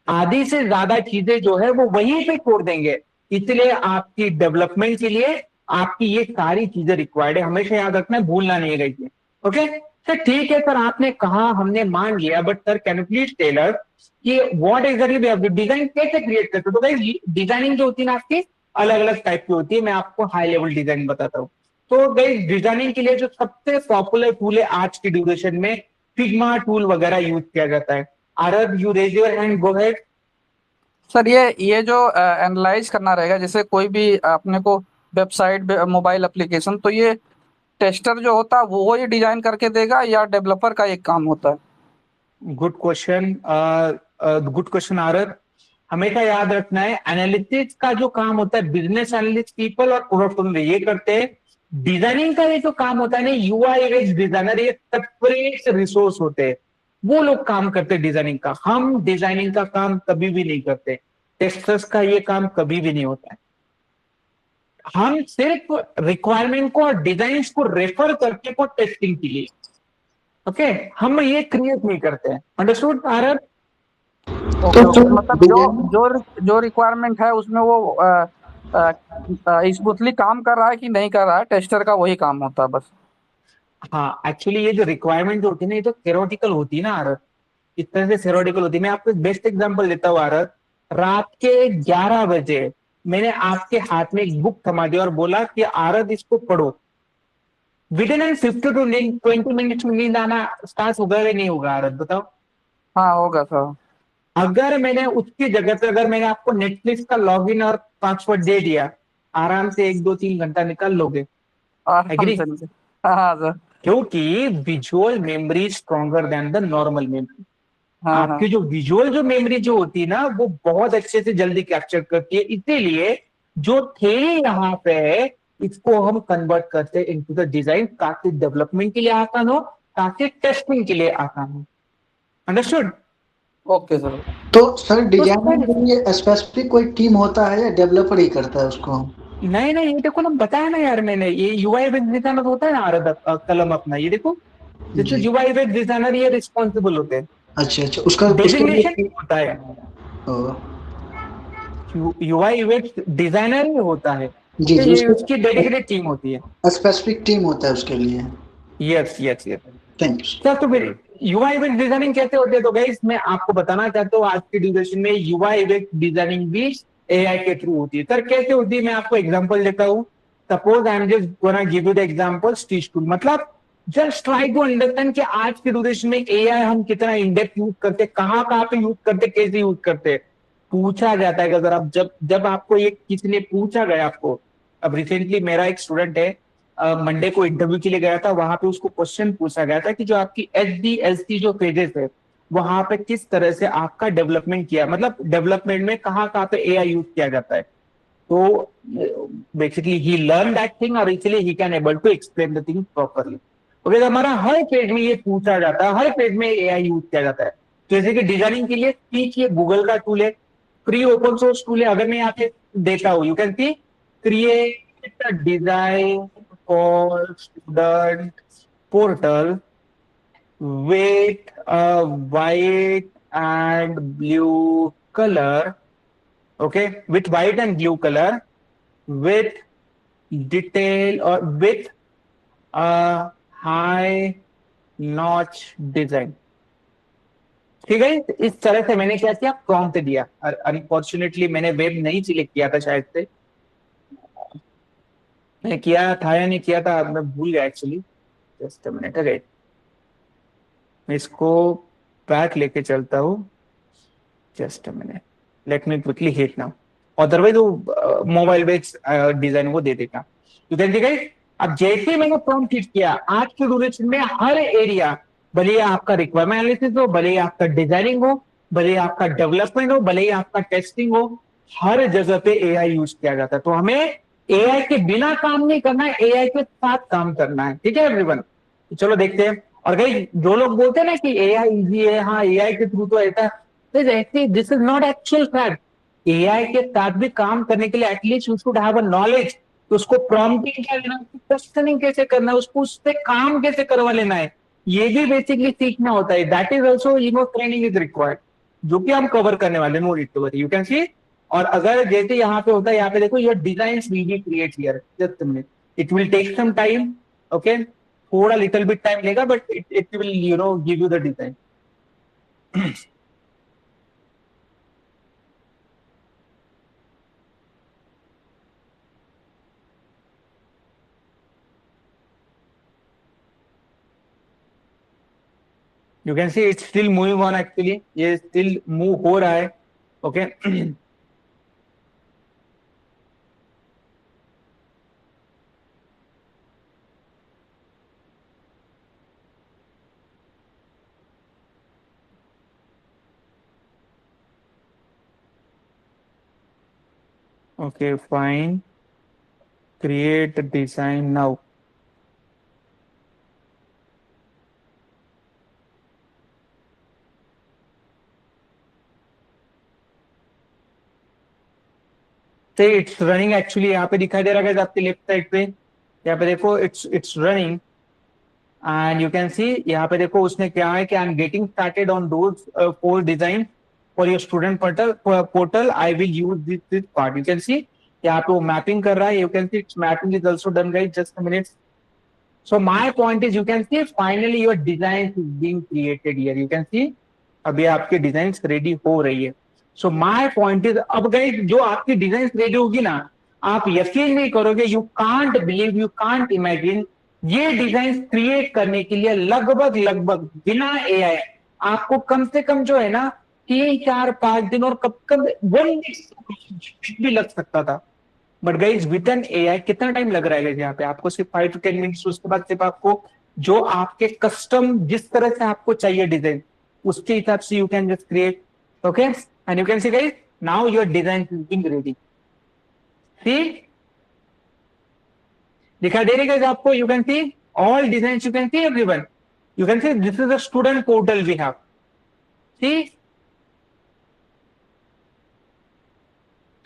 आधी से ज्यादा चीजें जो है वो वहीं पे छोड़ देंगे। इसलिए आपकी डेवलपमेंट के लिए आपकी ये सारी चीजें रिक्वायर्ड है। हमेशा याद रखना है, भूलना नहीं है। ओके सर, ठीक है सर, आपने कहा, हमने मान लिया, but sir can you please tell us कि what exactly we have to design, कैसे क्रिएट करते हो? तो गाइस डिजाइनिंग जो होती है ना आपकी अलग अलग टाइप की होती है। मैं आपको हाई लेवल डिजाइन बताता हूँ। तो गाइस डिजाइनिंग के लिए जो सबसे पॉपुलर टूल है आज की ड्यूरेशन में, फिग्मा टूल वगैरह यूज किया जाता है। Aarav, you raise your hand, go ahead.
Sir ये जो एनालाइज करना रहेगा, जैसे कोई भी अपने को वेबसाइट, मोबाइल एप्लीकेशन, तो ये टेस्टर जो होता है वो ये डिजाइन करके देगा या डेवलपर का एक काम होता है?
Good question, good question Aarav. हमेशा याद रखना है, एनालिटिक्स का जो काम होता है बिजनेस एनालिस्ट पीपल और प्रोडक्ट ओनर ये करते हैं। डिजाइनिंग का ये जो काम होता है ना, यूआई यूएक्स डिजाइनर, ये सेपरेट रिसोर्स होते हैं, वो लोग काम करते हैं डिजाइनिंग का। हम डिजाइनिंग का काम कभी भी नहीं करते। टेस्टर्स का ये काम कभी भी नहीं होता है। हम सिर्फ रिक्वायरमेंट को और डिजाइन को रेफर करके को टेस्टिंग के लिए, ओके, हम ये क्रिएट नहीं करते हैं। अंडरस्टूड आरव?
मतलब जो रिक्वायरमेंट है उसमें वो स्मूथली काम कर रहा है कि नहीं कर रहा है, टेस्टर का वही काम होता है बस।
हाँ, एक्चुअली ये जो रिक्वायरमेंट जो होती है ना, ये तो थ्योरेटिकल होती है ना आरव, इस तरह से थ्योरेटिकल होती है। मैं आपको बेस्ट एग्जांपल देता हूँ आरव। रात के 11 बजे मैंने आपके हाथ में एक बुक थमा दिया और बोला कि आरव इसको पढ़ो। विद इन 15 to 20 मिनट्स में नींद आना स्टार्ट होगा या नहीं होगा आरव, बताओ?
हाँ होगा सर।
अगर मैंने उसकी जगह पे अगर मैंने आपको नेटफ्लिक्स का लॉगिन और पासवर्ड दे दिया, आराम से 1 2 3 घंटा निकाल लोगे। एग्री?
हाँ सर।
क्योंकि visual memory stronger than the normal memory.
हाँ
आपकी जो विजुअल जो मेमोरी जो होती है ना, वो बहुत अच्छे से जल्दी कैप्चर करती है। इसीलिए जो थ्योरी यहाँ पे है, इसको हम कन्वर्ट करते हैं इनटू द डिजाइन, ताकि डेवलपमेंट के लिए आसान हो, ताकि टेस्टिंग के लिए आसान हो। अंडरस्टूड?
Okay sir.
तो सर डिजाइनिंग के लिए स्पेसिफिक कोई टीम होता है या डेवलपर ही करता है उसको?
नहीं नहीं, ये देखो ना, बताया ना यार मैंने, ये यूआई यूएक्स डिजाइनर होता है ना आरद कलम अपना, ये देखो, दिस
जी।
इज यूआई यूएक्स डिजाइनर, ये रिस्पॉन्सिबल होते हैं,
अच्छा अच्छा, उसका उसके
डेजिग्नेशन
लिए
होता है,
ओ,
यूआई यूएक्स डिजाइनर ही होता है।
जी
ओके,
जी,
ये उसकी
उसका
डेडिकेटेड टीम होती है।
स्पेसिफिक टीम होता है उसके लिए।
Yes yes yes.
Thank you
sir तो फिर यूआई यूएक्स डिजाइनिंग कैसे होती है, तो गाइस मैं आपको बताना चाहता हूँ आज की डिस्कशन में यूआई यूएक्स डिजाइनिंग भी एआई के थ्रू होती है। सर कैसे होती है, मैं आपको एग्जांपल देता हूँ। Suppose I am just gonna give you the example stitch tool, मतलब जस्ट ट्राई टू अंडरस्टैंड कि आज की डिस्कशन में एआई हम कितना इंडेप्थ यूज करते हैं, कहाँ पे यूज करते, कैसे यूज करते हैं। पूछा जाता है कि अगर आप जब जब आपको ये किसी ने पूछा गया आपको, अब रिसेंटली मेरा एक स्टूडेंट है, मंडे को इंटरव्यू के लिए गया था, वहां पे उसको क्वेश्चन पूछा गया था कि जो आपकी एच डी जो पेजेस है वहां पे किस तरह से आपका डेवलपमेंट किया, मतलब डेवलपमेंट में कहाँ पे एआई यूज किया जाता है। तो basically he learn that thing और इसीलिए he can able to explain the thing properly. Okay, तो हमारा हर पेज में ये पूछा जाता है, हर पेज में एआई यूज किया जाता है। जैसे कि डिजाइनिंग के लिए स्पीच, ये गूगल का टूल है, फ्री ओपन सोर्स टूल है। अगर मैं यहाँ पे देता हूँ, you can C create design for student portal with a white and blue color. Okay, with white and blue color, with detail or with a high notch design. ठीक है, इस तरह से मैंने क्या किया, प्रॉम्प्ट दिया। अनफॉर्चुनेटली मैंने वेब नहीं सिलेक्ट किया था शायद से, मैं किया था या नहीं किया था, मैं भूल गया एक्चुअली। जस्ट अ मिनट, मैं इसको बैक लेके चलता हूँ। Just a minute, late me quickly hit now, otherwise वो मोबाइल बेस्ड डिजाइन वो दे देगा। तो देखिए, अब जैसे ही मैंने प्रॉम्प्ट हिट किया, आज के ड्यूरेशन में हर एरिया, भले ही आपका रिक्वायरमेंट एनालिसिस हो, भले ही आपका डिजाइनिंग हो, भले ही आपका डेवलपमेंट हो, भले ही आपका टेस्टिंग हो, हर जगह पे एआई यूज किया जाता है। तो हमें एआई के बिना काम नहीं करना है, एआई के साथ काम करना है। ठीक है एवरीवन, तो चलो देखते हैं। और कहीं जो लोग बोलते हैं ना कि एआई इजी है, हाँ एआई के थ्रू तो ऐसा, this is not actual fact. AI के साथ भी काम करने के लिए at least you should have a knowledge, तो उसको प्रॉम्प्टिंग क्या लेना, क्वेश्चनिंग कैसे करना है, उसको उससे काम कैसे करवा लेना है, ये भी बेसिकली सीखना होता है। That is also training is required, जो कि हम कवर करने वाले, no need to worry, you can see. और अगर जैसे यहाँ पे होता है, यहाँ पे देखो your design will be create here, just a minute, it will take some time. Okay, थोड़ा लिटिल बिट टाइम लेगा, but it will give you the design. You can see it's still moving on, actually ये still move हो रहा है। Okay okay fine, create design now. See it's running, actually यहाँ पे दिखाई दे रहा है आपके लेफ्ट साइड पे, यहाँ पे देखो it's running. And you can सी यहाँ पे देखो उसने क्या है कि I am getting started on those 4 design for your student portal I will use this part. You can सी यहाँ पे वो मैपिंग कर रहा है, you can see it's mapping is also done guys, just a minute. So my point is, you can see finally your design is being created here. You can see अभी आपकी design ready हो रही है। So my point is, अब guys जो आपकी design ready होगी ना, आप यकीन नहीं करोगे, you can't believe, you can't imagine, ये डिजाइन क्रिएट करने के लिए लगभग लगभग बिना एआई आपको कम से कम जो है ना 3 4 5 दिन और कब कब 1 वीक भी लग सकता था। But guys with an AI कितना टाइम लग रहा है यहाँ पे, आपको सिर्फ 5 to 10 मिनट्स, उसके बाद सिर्फ आपको जो आपके कस्टम जिस तरह से आपको चाहिए डिजाइन, उसके हिसाब से you can just create. Okay, and you can see guys now your design is being ready. See, दिखा दे रही गाइज आपको, you can see all design, you can see everyone, you can see this is a student portal we have. See,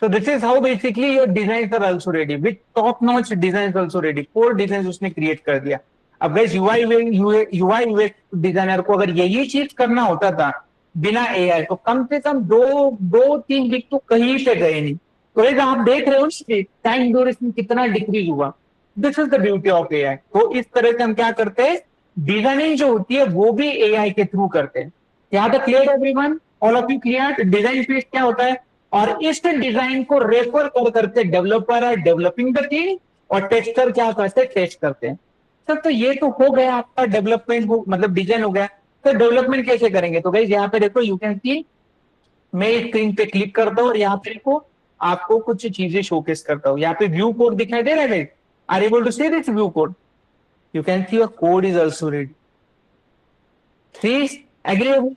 so this is how basically your designs are also ready with top notch designs also ready. 4 design उसने create कर दिया. अब guys UI UX designer को अगर यही चीज करना होता था बिना एआई तो कम से कम 2-3 वीक तो कहीं पे गए नहीं. तो गाइस आप देख रहे हो टाइम ड्यूरेशन कितना डिक्रीज हुआ. This is the beauty of AI. तो इस तरह से हम क्या करते हैं, डिजाइनिंग जो होती है वो भी एआई के थ्रू करते हैं. यहाँ तक clear everyone, all of you clear? Design phase क्या होता है और इस डिजाइन को रेफर कर करते डेवलपर है डेवलपिंग द थिंग और टेस्टर क्या करते हैं, टेस्ट करते हैं. सर तो ये तो हो गया आपका डेवलपमेंट, मतलब डिजाइन हो गया. तो डेवलपमेंट कैसे करेंगे? तो गाइस यहाँ पे देखो, यू कैन सी, मैं स्क्रीन पे क्लिक करता हूँ और यहाँ पे देखो आपको कुछ चीजें शोकेस करता हूँ. यहाँ पे व्यू कोड दिखाई दे रहा है guys. Are able to see this view code? You can see your code is also ready. See agree?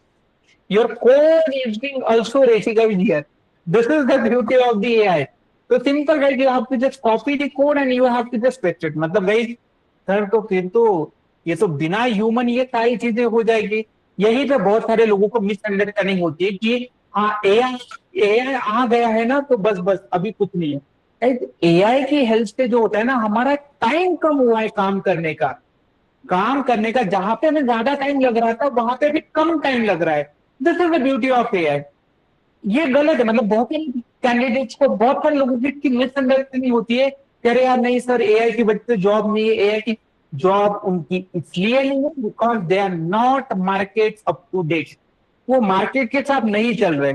Your code is being also ready here. This is the beauty of the AI. So simple guys, you have to just copy the code and you have to just paste it. मतलब guys, sir तो फिर तो ये तो बिना human ये सारी चीजें हो जाएगी. यही पे बहुत सारे लोगों को मिसअंडरस्टैंडिंग होती है कि हाँ एआई आ गया है ना तो बस अभी कुछ नहीं है. एआई की हेल्प से जो होता है ना, हमारा टाइम कम हुआ है काम करने का. जहां पे हमें ज्यादा टाइम लग रहा था वहां पे भी कम टाइम लग रहा है. This is the beauty of AI. ये गलत है, मतलब बहुत सारे कैंडिडेट्स को, बहुत सारे लोगों की मिसअंडरस्टैंडिंग होती है कि अरे यार नहीं सर एआई की वजह से जॉब नहीं है. एआई की जॉब उनकी इसलिए नहीं है because they are not market up to date. वो मार्केट के साथ नहीं चल रहे.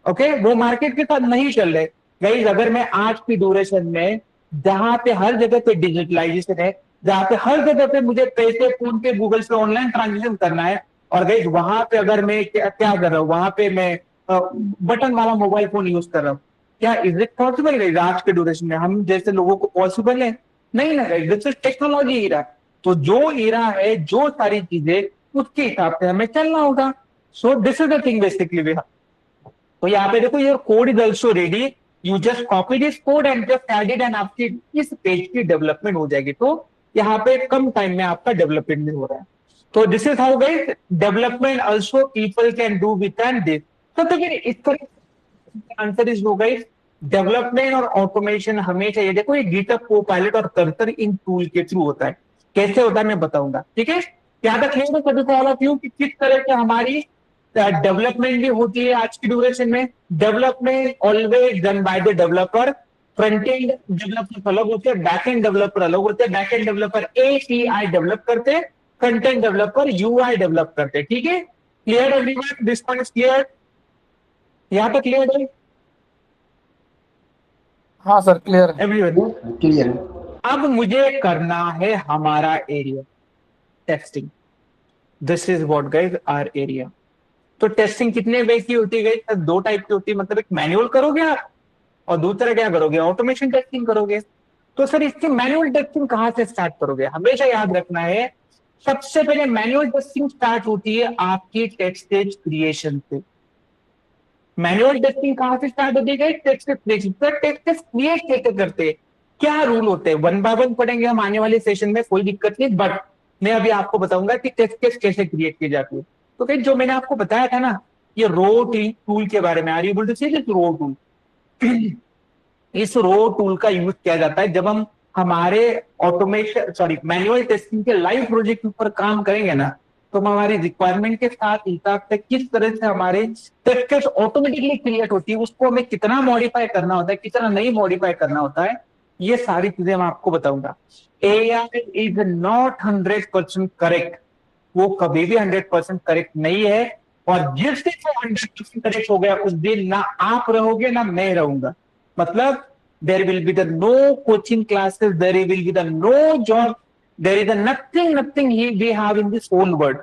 ओके, वो मार्केट के साथ नहीं चल रहे. गाइस अगर मैं आज की ड्यूरेशन में जहां पे हर जगह पे डिजिटलाइजेशन है, जहां पे हर जगह पे मुझे पैसे फोन पे गूगल से ऑनलाइन ट्रांजेक्शन करना है, और गाइस वहां पे अगर मैं क्या कर रहा हूँ, वहां पे मैं बटन वाला मोबाइल फोन यूज कर रहा हूँ, क्या इज इट पॉसिबल है आज के ड्यूरेशन में हम जैसे लोगों को पॉसिबल है? नहीं ना guys, this is technology era. तो जो ईरा है, जो सारी चीजें उसके हिसाब से हमें चलना होगा. So this is the thing basically we have. तो यहाँ पे देखो, your code is also ready. You just copy this code and just add it and आपकी इस पेज की डेवलपमेंट हो जाएगी. तो यहाँ पे कम टाइम में आपका डेवलपमेंट भी हो रहा है. तो this is how guys development also people can do with and this. तो फिर इस तरह answer is no guys. Development और ऑटोमेशन हमेशा, ये देखो, ये गिटहब कोपायलट और कर्सर इन टूल के थ्रू होता है. कैसे होता है मैं बताऊंगा, ठीक है? यहाँ तक क्लियर है सभी को, ऑल ऑफ यू, कि किस तरह से हमारी डेवलपमेंट भी होती है आज की ड्यूरेशन में. Development always done by the developer. Front end developer अलग होते हैं, बैक एंड डेवलपर अलग होते हैं. Back end developer API develop करते हैं, front end developer UI develop करते हैं. ठीक है, clear everyone? This point is clear? यहाँ पे क्लियर है
हाँ सर, क्लियर है.
एवरीवन?
क्लियर है.
अब मुझे करना है हमारा area testing. This is what guys our area. तो टेस्टिंग कितने वे की होती है? 2 टाइप की होती है. मतलब एक मैनुअल करोगे आप और दूसरा क्या करोगे, ऑटोमेशन टेस्टिंग करोगे. तो सर इसकी मैनुअल टेस्टिंग कहां से स्टार्ट करोगे? हमेशा याद रखना है, सबसे पहले मैनुअल टेस्टिंग स्टार्ट होती है आपकी टेस्ट स्टेज क्रिएशन से. मैनुअल टेस्टिंग कहां से स्टार्ट होती है? Test creation. टेस्ट क्रिएट कैसे करते हैं, क्या रूल होते हैं, 1 बाय 1 पढ़ेंगे हम आने वाले सेशन में, कोई दिक्कत नहीं. बट मैं अभी आपको बताऊंगा कि टेस्ट केस कैसे क्रिएट की जाती है. तो फिर जो मैंने आपको बताया था ना, ये रो टूल के बारे में, are you able to see this row tool? इस रो टूल का यूज किया जाता है जब हम हमारे ऑटोमेशन मैनुअल टेस्टिंग के लाइव प्रोजेक्ट ऊपर काम करेंगे ना, तो हम हमारी रिक्वायरमेंट के साथ हिसाब से किस तरह से हमारे टेस्ट केस ऑटोमेटिकली क्रिएट होती है, उसको हमें कितना मॉडिफाई करना होता है, कितना नहीं मॉडिफाई करना होता है, ये सारी चीजें मैं आपको बताऊंगा. AI is not 100% correct. वो कभी भी 100% करेक्ट नहीं है. और जिस दिन वो 100% करेक्ट हो गया उस दिन ना आप रहोगे ना मैं रहूंगा. मतलब there will be the no coaching classes, there will be the no job, there is the nothing we have in this whole world.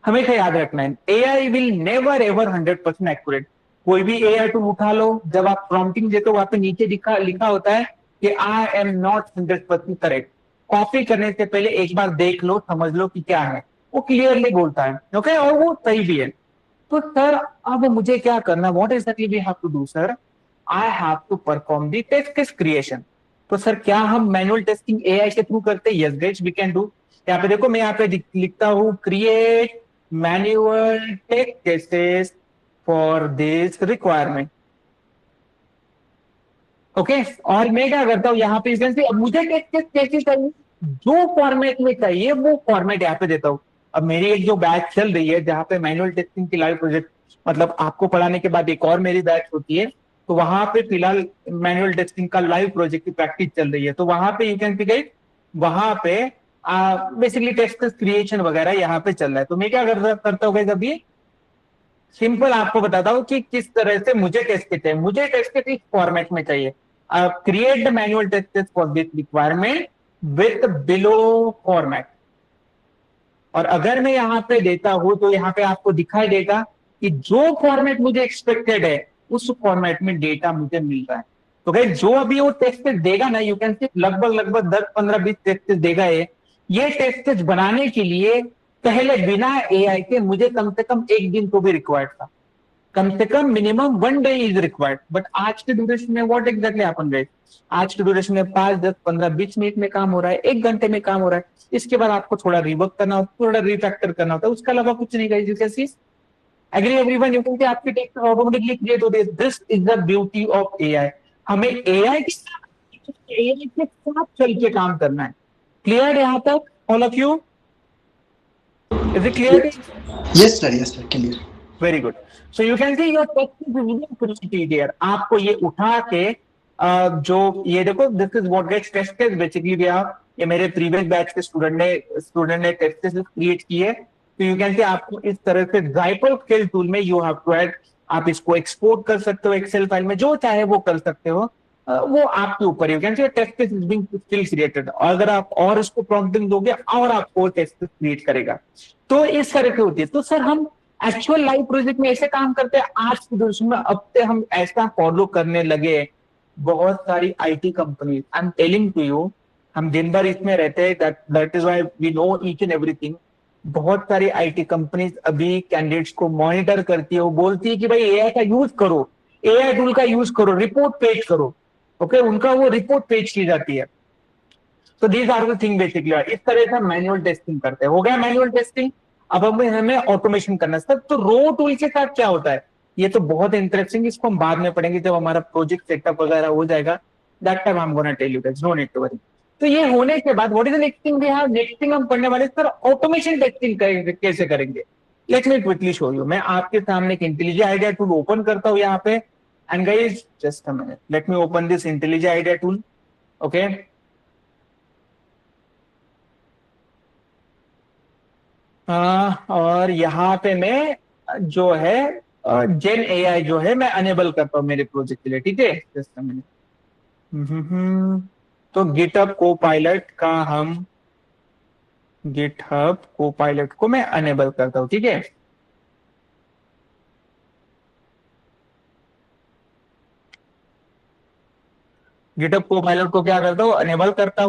हमेशा याद रखना है, AI will never ever 100% accurate. कोई भी AI टूल उठा लो, जब आप प्रॉम्प्टिंग देते हो वहां पे नीचे लिखा होता है कि I am not 100% correct. Copy करने से पहले एक बार देख लो, समझ लो कि क्या है. वो क्लियरली बोलता है, ओके, और वो सही भी है. तो सर अब मुझे क्या करना, what exactly we have to do sir? I have to perform the test case creation. तो सर क्या हम मैनुअल टेस्टिंग एआई के थ्रू करते हैं? Yes guys, we can do. यहाँ पे देखो, मैं यहाँ पे लिखता हूँ create manual test cases for this requirement. Okay और मैं क्या करता हूँ यहाँ पे इसे अब मुझे टेस्ट कैसे चाहिए, जो फॉर्मेट में चाहिए वो फॉर्मेट यहाँ पे देता हूँ। अब मेरी एक जो बैच चल रही है जहाँ पे मैनुअल टेस्टिंग की लाइव प्रोजेक्ट, मतलब आपको पढ़ाने के बाद एक और मेरी बैच होती है, तो वहां पे फिलहाल मैनुअल टेस्टिंग का लाइव प्रोजेक्ट की प्रैक्टिस चल रही है। तो वहां पे यू कैन सी गाइड, वहां पे बेसिकली टेस्ट क्रिएशन वगैरह यहाँ पे चल रहा है। तो मैं क्या करता हूँ अभी सिंपल आपको बताता हूँ कि किस तरह से मुझे टेस्ट किट चाहिए। मुझे टेस्ट किट इस फॉर्मेट में चाहिए, create the manual test for this requirement with below format. और अगर मैं यहाँ पे देता हूं तो यहाँ पे आपको दिखाई देगा कि जो फॉर्मेट मुझे एक्सपेक्टेड है उस फॉर्मेट में डेटा मुझे मिल रहा है। तो भाई जो अभी वो टेस्ट देगा ना, यू कैन सी लगभग 10, 15, 20 टेस्ट देगा। ये टेस्ट बनाने के लिए पहले बिना एआई के मुझे कम से कम एक दिन तो भी रिक्वायर्ड था, कम से कम minimum 1 day is required. But आज के ड्यूरेशन में व्हाट एग्जैक्टली हैपन गाइस, आज के ड्यूरेशन में 5, 10, 15, 20 मिनट में काम हो रहा है, 1 घंटे में काम हो रहा है। इसके बाद आपको थोड़ा रिवर्क करना होता है, थोड़ा रिफैक्टर करना होता है, उसके अलावा कुछ नहीं guys. You can see agree everyone, you can see आपकी टेक्स्ट ऑटोमेटिकली क्रिएट होती है। This is the beauty of AI. हमें एआई के साथ चल के काम करना है। क्लियर यहाँ तक all of you? Is it clear?
Yes sir, yes sir, clear.
Very good. So you can see your text here. आपको ये उठा के जो ये देखो, this is what gets test case basically भी। आप ये मेरे प्रीवियस बैच के स्टूडेंट ने टेस्ट केस क्रिएट किए। तो यू कैन सी आपको इस तरह से ज़ाइपल स्केल टूल में यू हैव टू ऐड, आप इसको एक्सपोर्ट कर सकते हो एक्सेल फाइल में, जो चाहे वो कर सकते हो। वो आपके ऊपर। You can see test case is being still created. अगर आप और इसको प्रॉम्प्टिंग दोगे और आपको टेस्ट केस क्रिएट करेगा। तो इस तरह की होती है। तो सर हम एक्चुअल लाइव प्रोजेक्ट में ऐसे काम करते हैं आज की दुनिया में, अब से हम ऐसा फॉलो करने लगे। बहुत सारी IT company, I am telling to you, हम दिन भर इसमें रहते हैं, that is why we know each and everything. बहुत सारी आईटी कंपनीज अभी कैंडिडेट्स को मॉनिटर करती है, वो बोलती है कि भाई एआई का यूज करो, एआई टूल का यूज करो, रिपोर्ट पेज करो। ओके उनका वो रिपोर्ट पेज की जाती है। तो these are the thing basically. इस तरह से मैनुअल टेस्टिंग करते हैं। हो गया मैनुअल टेस्टिंग। अब हमें ऑटोमेशन करना है। तो रो टूल के साथ क्या होता है, ये तो बहुत इंटरेस्टिंग, इसको हम बाद में पढ़ेंगे जब हमारा प्रोजेक्ट सेटअप वगैरह हो जाएगा। That time I am gonna tell you guys, no need to worry. तो ये होने के बाद what is the next thing we have? Next thing हम पढ़ने वाले सर ऑटोमेशन टेस्टिंग कैसे करेंगे। Let me quickly show you. मैं आपके सामने एक इंटेलिजेंट आइडिया टूल ओपन करता हूँ यहाँ पे। And guys just a minute, let me open this intelligent idea tool. Okay और यहाँ पे मैं जो है जेन एआई जो है मैं अनेबल करता हूँ मेरे प्रोजेक्ट के लिए। ठीक है जस्ट अ मिनट। तो गिटहब कोपायलट को मैं अनेबल करता हूँ। ठीक है गिटहब कोपायलट को क्या करता हूँ, अनेबल करता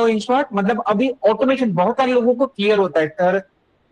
हूँ। इन शॉर्ट मतलब अभी ऑटोमेशन बहुत सारे लोगों को क्लियर होता है सर,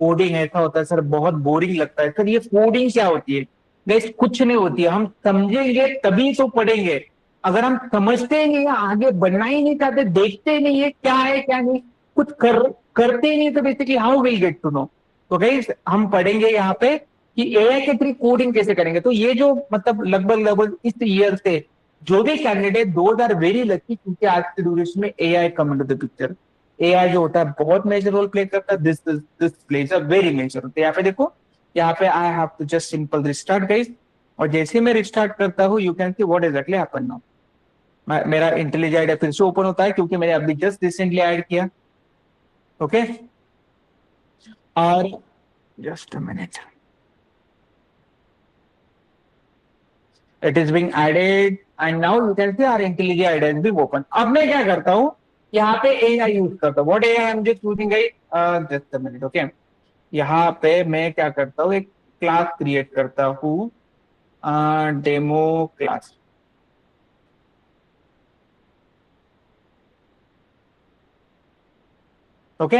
कोडिंग ऐसा होता है सर, बहुत बोरिंग लगता है सर। ये कोडिंग क्या होती है गाइस? कुछ नहीं होती है। हम समझेंगे तभी तो पढ़ेंगे। अगर हम समझते ही नहीं है, आगे बढ़ना ही नहीं चाहते, देखते ही नहीं है क्या है क्या नहीं, कुछ करते ही नहीं, तो basically how will get to know. तो गाइस हम पढ़ेंगे यहाँ पे कि एआई के थ्रू कोडिंग कैसे करेंगे। तो ये जो मतलब लगभग इस ईयर से जो भी candidate, those are very lucky, क्योंकि आज के ड्यूरेशन में AI come into the picture. AI जो होता है बहुत मेजर रोल प्ले करता है। This plays a very major. तो यहाँ पे देखो, यहाँ पे I have to just simple restart guys. और जैसे मैं रिस्टार्ट करता हूँ, you can see what exactly happen now. मेरा इंटेलिजेंट आइडिया फिर से ओपन होता है, क्योंकि मैंने अभी जस्ट रिसेंटली ऐड किया। ओके और just a minute, it is being added and now you can see our intelligent idea is being open. अब मैं क्या करता हूँ, यहाँ पे एआई यूज करता हूँ। What AI I am just using guys, just a minute. Okay यहाँ पे मैं क्या करता हूँ, एक क्लास क्रिएट करता हूँ, demo class. Okay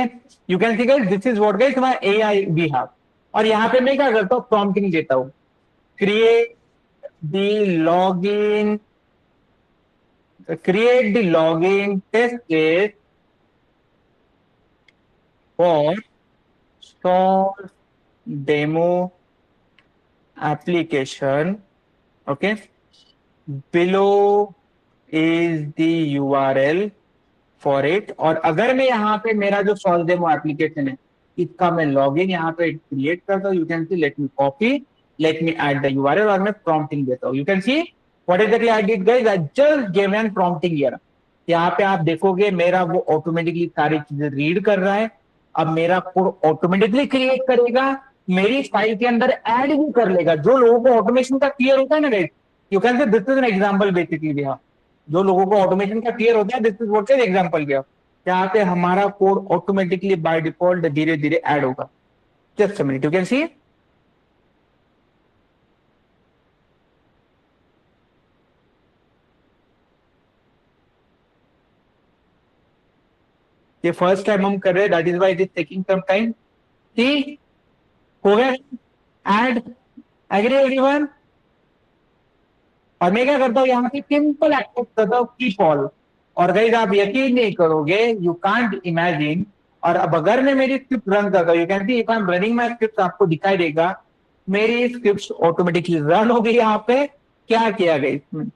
you can see guys, this is what guys my AI we have. और यहाँ पे मैं क्या करता हूँ, प्रॉम्प्टिंग देता हूँ, create the login test case for source demo application. Okay, below is the URL for it. और अगर मैं यहाँ पे मेरा जो source demo application है इसका मैं लॉगिन यहाँ पे क्रिएट करता हूँ, you can C let me copy, let me add the URL और मैं प्रॉम्प्टिंग देता हूँ. You can see what exactly I did guys, I just give an prompting here. यहाँ पे आप देखोगे मेरा वो ऑटोमेटिकली सारी चीजें रीड कर रहा है. अब मेरा कोड ऑटोमेटिकली क्रिएट करेगा, मेरी फाइल के अंदर ऐड भी कर लेगा. जो लोगों को ऑटोमेशन का क्लियर होता है ना guys, you can say this is an example basically we have. जो लोगों को ऑटोमेशन का क्लियर होता है, this is what is example we have. यहाँ पे हमारा कोड ऑटोमेटिकली बाय डिफॉल्ट धीरे धीरे ऐड होगा. Just a minute, you can see. ये फर्स्ट टाइम हम कर रहे हैं, that is why it is taking some time. See हो गया ऐड. Agree everyone. और मैं क्या करता हूँ यहाँ पे सिंपल एक्सेस करता हूँ कीप ऑल. और गाइस आप यकीन नहीं करोगे, यू कांट इमेजिन. और अब अगर मैं मेरी स्क्रिप्ट रन करता हूँ, you can see if I am running my script, आपको दिखाई देगा मेरी स्क्रिप्ट ऑटोमेटिकली रन हो गई. यहाँ पे क्या किया गया इसमें,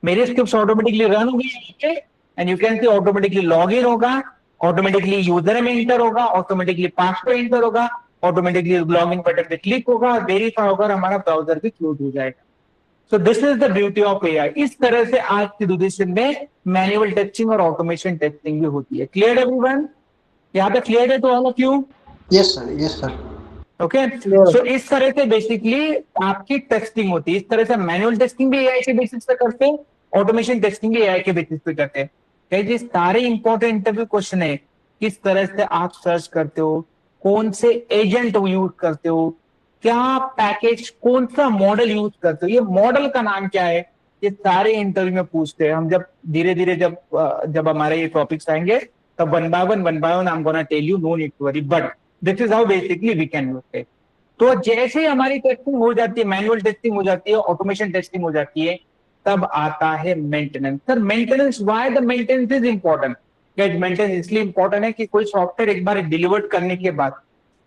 मेरी स्क्रिप्ट ऑटोमेटिकली रन हो गई यहाँ पे. And you can see automatically log in होगा, ऑटोमेटिकली यूजर में एंटर होगा, ऑटोमेटिकली पासवर्ड एंटर होगा, ऑटोमेटिकली लॉग इन बटन पे क्लिक होगा, वेरीफाई होगा, हमारा ब्राउजर भी क्लोज हो जाएगा. So this is the beauty of AI. इस तरह से आज की डिस्कशन में मैनुअल टेस्टिंग और ऑटोमेशन टेस्टिंग भी होती है. Clear everyone? यहाँ पे क्लियर है to all of you?
Yes sir, yes sir.
Okay, सो इस तरह से बेसिकली आपकी टेस्टिंग होती है. इस तरह से मैनुअल टेस्टिंग भी एआई के बेसिस पे करते हैं, ऑटोमेशन टेस्टिंग भी एआई के बेसिस पे करते हैं. ये सारे इंपॉर्टेंट इंटरव्यू क्वेश्चन है. किस तरह से आप सर्च करते हो, कौन से एजेंट यूज करते हो, क्या पैकेज, कौन सा मॉडल यूज करते हो, ये मॉडल का नाम क्या है, ये सारे इंटरव्यू में पूछते हैं. हम जब धीरे धीरे जब हमारे ये टॉपिक्स आएंगे तब one by one I am gonna tell you, no need to worry, but this is how basically we can use it. तो जैसे ही हमारी टेस्टिंग हो जाती है, मैनुअल टेस्टिंग हो जाती है, ऑटोमेशन टेस्टिंग हो जाती है, तब आता है maintenance. Sir maintenance, why the maintenance is important? Maintenance इसलिए इंपॉर्टेंट है कि कोई सॉफ्टवेयर एक बार डिलीवर्ड करने के बाद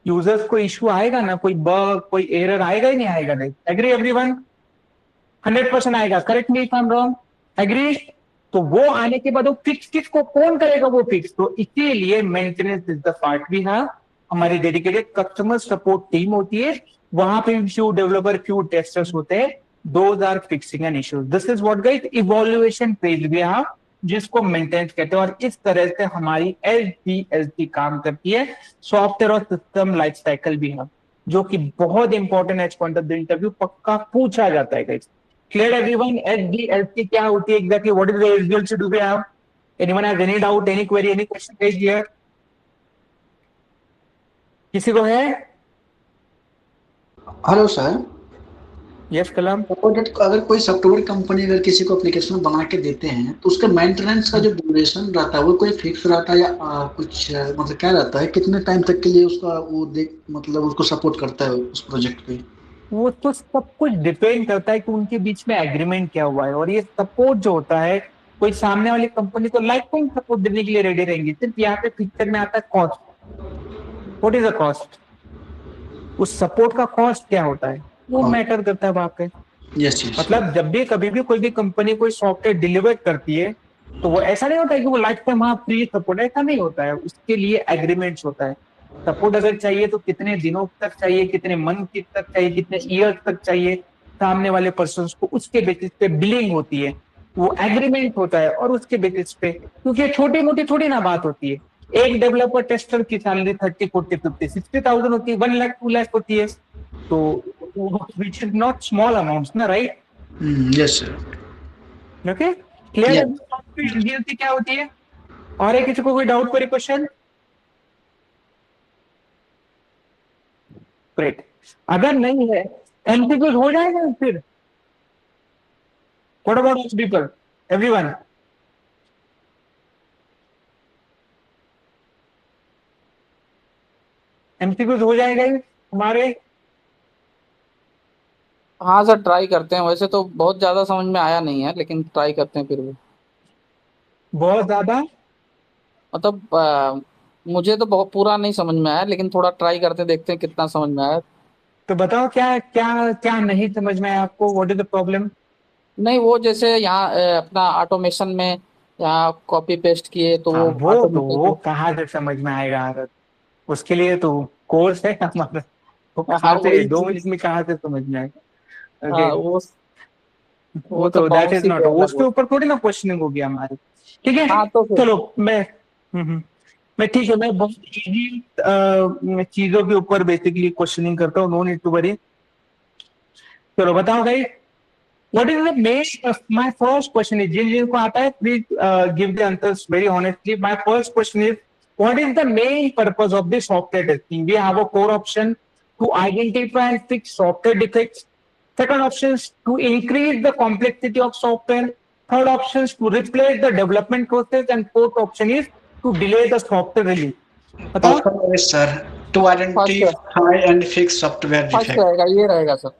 यूजर्स को इश्यू आएगा ना, कोई बग, कोई एरर आएगा ही नहीं आएगा? नहीं. Agree everyone? 100% आएगा. Correct me if I am wrong. Agree? तो वो आने के बाद वो फिक्स किसको, कौन करेगा वो फिक्स? तो इसीलिए maintenance is the part we have. हमारी डेडिकेटेड कस्टमर सपोर्ट टीम होती है, वहां पे फ्यू डेवलपर, फ्यू टेस्टर्स होते हैं. Those are fixing an issues. This is what guys evaluation phase we have, जिसको मेंटेनेंस कहते हैं. और इस तरह से हमारी एसडीएलसी काम करती है, सॉफ्टवेयर और सिस्टम लाइफ साइकिल भी है, जो कि बहुत important as point of the interview पक्का पूछा जाता है गाइस. Clear everyone? एसडीएलसी क्या होती है exactly? What is the SDLC? Do we have anyone has any doubt, any query, any question guys here? किसी को है?
Hello sir.
यस कलम.
अगर कोई सॉफ्टवेयर कंपनी अगर किसी को एप्लीकेशन बना के देते हैं तो उसका मेंटेनेंस का जो ड्यूरेशन रहता है वो कोई फिक्स रहता है या कुछ मतलब क्या रहता है, कितने टाइम तक के लिए उसका वो मतलब उसको सपोर्ट करता है उस प्रोजेक्ट पे?
वो तो सब कुछ डिपेंड करता है कि उनके बीच में एग्रीमेंट क्या हुआ है. और ये सपोर्ट जो होता है, कोई सामने वाली कंपनी तो लाइफ टाइम सपोर्ट देने के लिए रेडी रहेंगी. सिर्फ यहाँ पे पिक्चर में आता है cost. What is the cost? उस सपोर्ट का कॉस्ट क्या होता है वो मैटर करता है वहां पे.
Yes yes.
मतलब जब भी कभी भी कोई भी कंपनी कोई सॉफ्टवेयर डिलीवर करती है तो वो ऐसा नहीं होता है कि वो लाइफ टाइम वहां फ्री सपोर्ट, ऐसा नहीं होता है. उसके लिए एग्रीमेंट्स होता है. सपोर्ट अगर चाहिए तो कितने दिनों तक चाहिए, कितने मंथ तक चाहिए, कितने ईयर्स तक चाहिए सामने वाले पर्सन को, उसके बेसिस पे बिलिंग होती है. वो एग्रीमेंट होता है और उसके बेसिस पे, क्योंकि छोटी मोटी थोड़ी ना बात होती है. एक डेवलपर टेस्टर की सैलरी 30, 40, 50, 60,000 होती है, 1 लाख 2 लाख होती है. तो which is not small amounts ना, right?
Yes sir.
Okay, clear? DLC क्या होती है? और है किसी को कोई डाउट, कोई क्वेश्चन? ग्रेट. अगर नहीं है एमसीक्यूज हो जाएगा फिर. What about us people, everyone? MCQs हो जाएगा हमारे?
हाँ सर, ट्राई करते हैं. वैसे तो बहुत ज्यादा समझ में आया नहीं है, लेकिन ट्राई करते हैं फिर भी.
बहुत ज्यादा
मतलब मुझे तो बहुत पूरा नहीं समझ में आया, लेकिन थोड़ा ट्राई करते देखते हैं कितना समझ में आया।
तो बताओ क्या क्या क्या नहीं समझ में आया आपको, व्हाट इज द प्रॉब्लम?
नहीं, वो जैसे यहाँ अपना ऑटोमेशन में यहाँ कॉपी पेस्ट किए तो
हाँ,
वो
वो
ऑटोमेटिक।
कहाँ से समझ में आएगा आदत, उसके लिए तो कोर्स है हमारा। वो
हाँ
कहाँ से
वही
2 मिनट में कहाँ से समझ में आएगा?
हाँ
ओके, वो
वो तो
तो that
bounce
is
he
not,
रहेगा
उसके
वो।
ऊपर थोड़ी ना क्वेश्चनिंग होगी हमारी। ठीक है,
हाँ तो फिर
चलो मैं ठीक है, मैं बहुत इजी चीजों के ऊपर बेसिकली क्वेश्चनिंग करता हूँ, नो नीड टू वरी। चलो बताओ भाई, what is the main, my first question is, जिन जिनको आता है please give the answers very honestly. My first question is, what is the main purpose of the software testing? We have a core option to identify and fix software defects. Second option is to increase the complexity of software. Third option is to replace the development process, and fourth option is to delay the software release. बताओ।
Option A, sir, to
first
identify and fix software
first
defect.
रहेगा, ये रहेगा sir.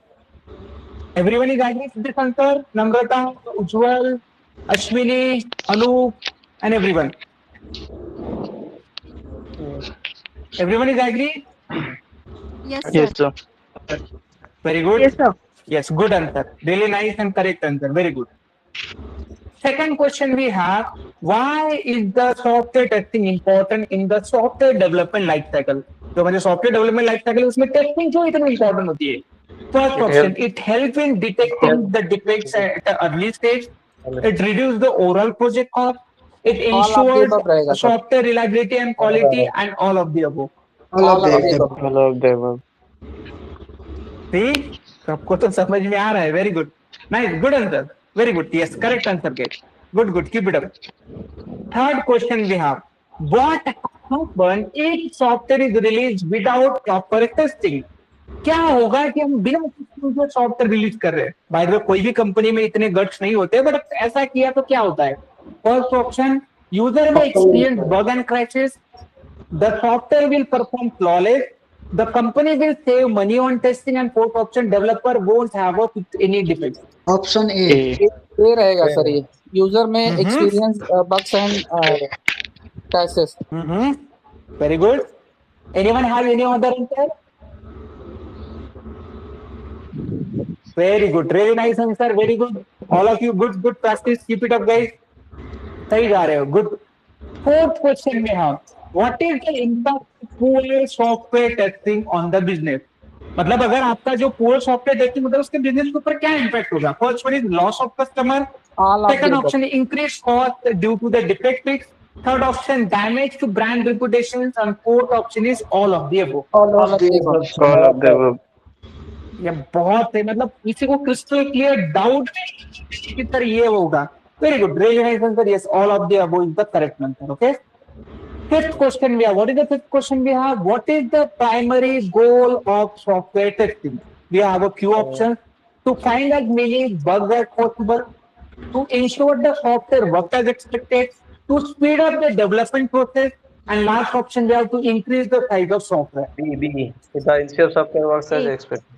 Everyone is agreed with this answer? Namrata, Ujjwal, Ashwini, Anup, and everyone. Everyone is agreed?
Yes,
Yes,
sir.
sir.
Very good.
Yes, sir.
Yes, good answer. Really nice and correct answer. Very good. Second question we have, why is the software testing important in the software development life cycle? तो हमारे software development life cycle उसमें testing क्यों इतनी important होती है? First option, it helps in detecting the defects at the early stage. It reduces the overall project cost. It
all of the
ensures
above रहेगा sir.
software reliability and quality, and all of the above.
All of
all of the
the
above.
All of the above.
See, सबको तो समझ में आ रहा है. Very good, nice, good answer. Very good. Yes, correct answer. Good, good. Keep it up. Third question we have, what happens if software is released without proper testing? क्या होगा कि हम बिना टेस्टिंग के सॉफ्टवेयर रिलीज कर रहे हैं? By the way कोई भी कंपनी में इतने गट्स नहीं होते, बट ऐसा किया तो क्या होता है? फर्स्ट ऑप्शन, यूजर में experience bug and crashes. The software will perform flawless. The company will save money on testing, and fourth option, developer won't have any defects.
option A.
A.
ये रहेगा sir, ये user में experience bugs and crashes.
Very good. Anyone have any other answer? Very good. Really nice answer. Very good. All of you, good practice. Keep it up, guys. सही जा रहे हो. Good. Fourth question we have, what is the impact of poor software testing on the business? मतलब अगर आपका जो poor software testing होता है उसके बिजनेस के ऊपर क्या इम्पैक्ट होगा? First one is loss of customer.
All of the
Second
above.
option, increased cost due to the defect fix. Third option, damage to brand reputations, and fourth option is all of the above.
All
all
of
of
the
the above.
above.
All of the above.
ये बहुत है, मतलब किसी को crystal clear doubt की तरह ये होगा. Very good, really nice answer. Yes, all of the above is the correct answer. Okay, fifth question we have, what is the fifth question we have, what is the primary goal of software testing? We have a few options: to find as many bugs as possible, to ensure the software works as expected, to speed up the development process, and last option we have to increase the size of software.
B. The ensure software works as
A.
expected.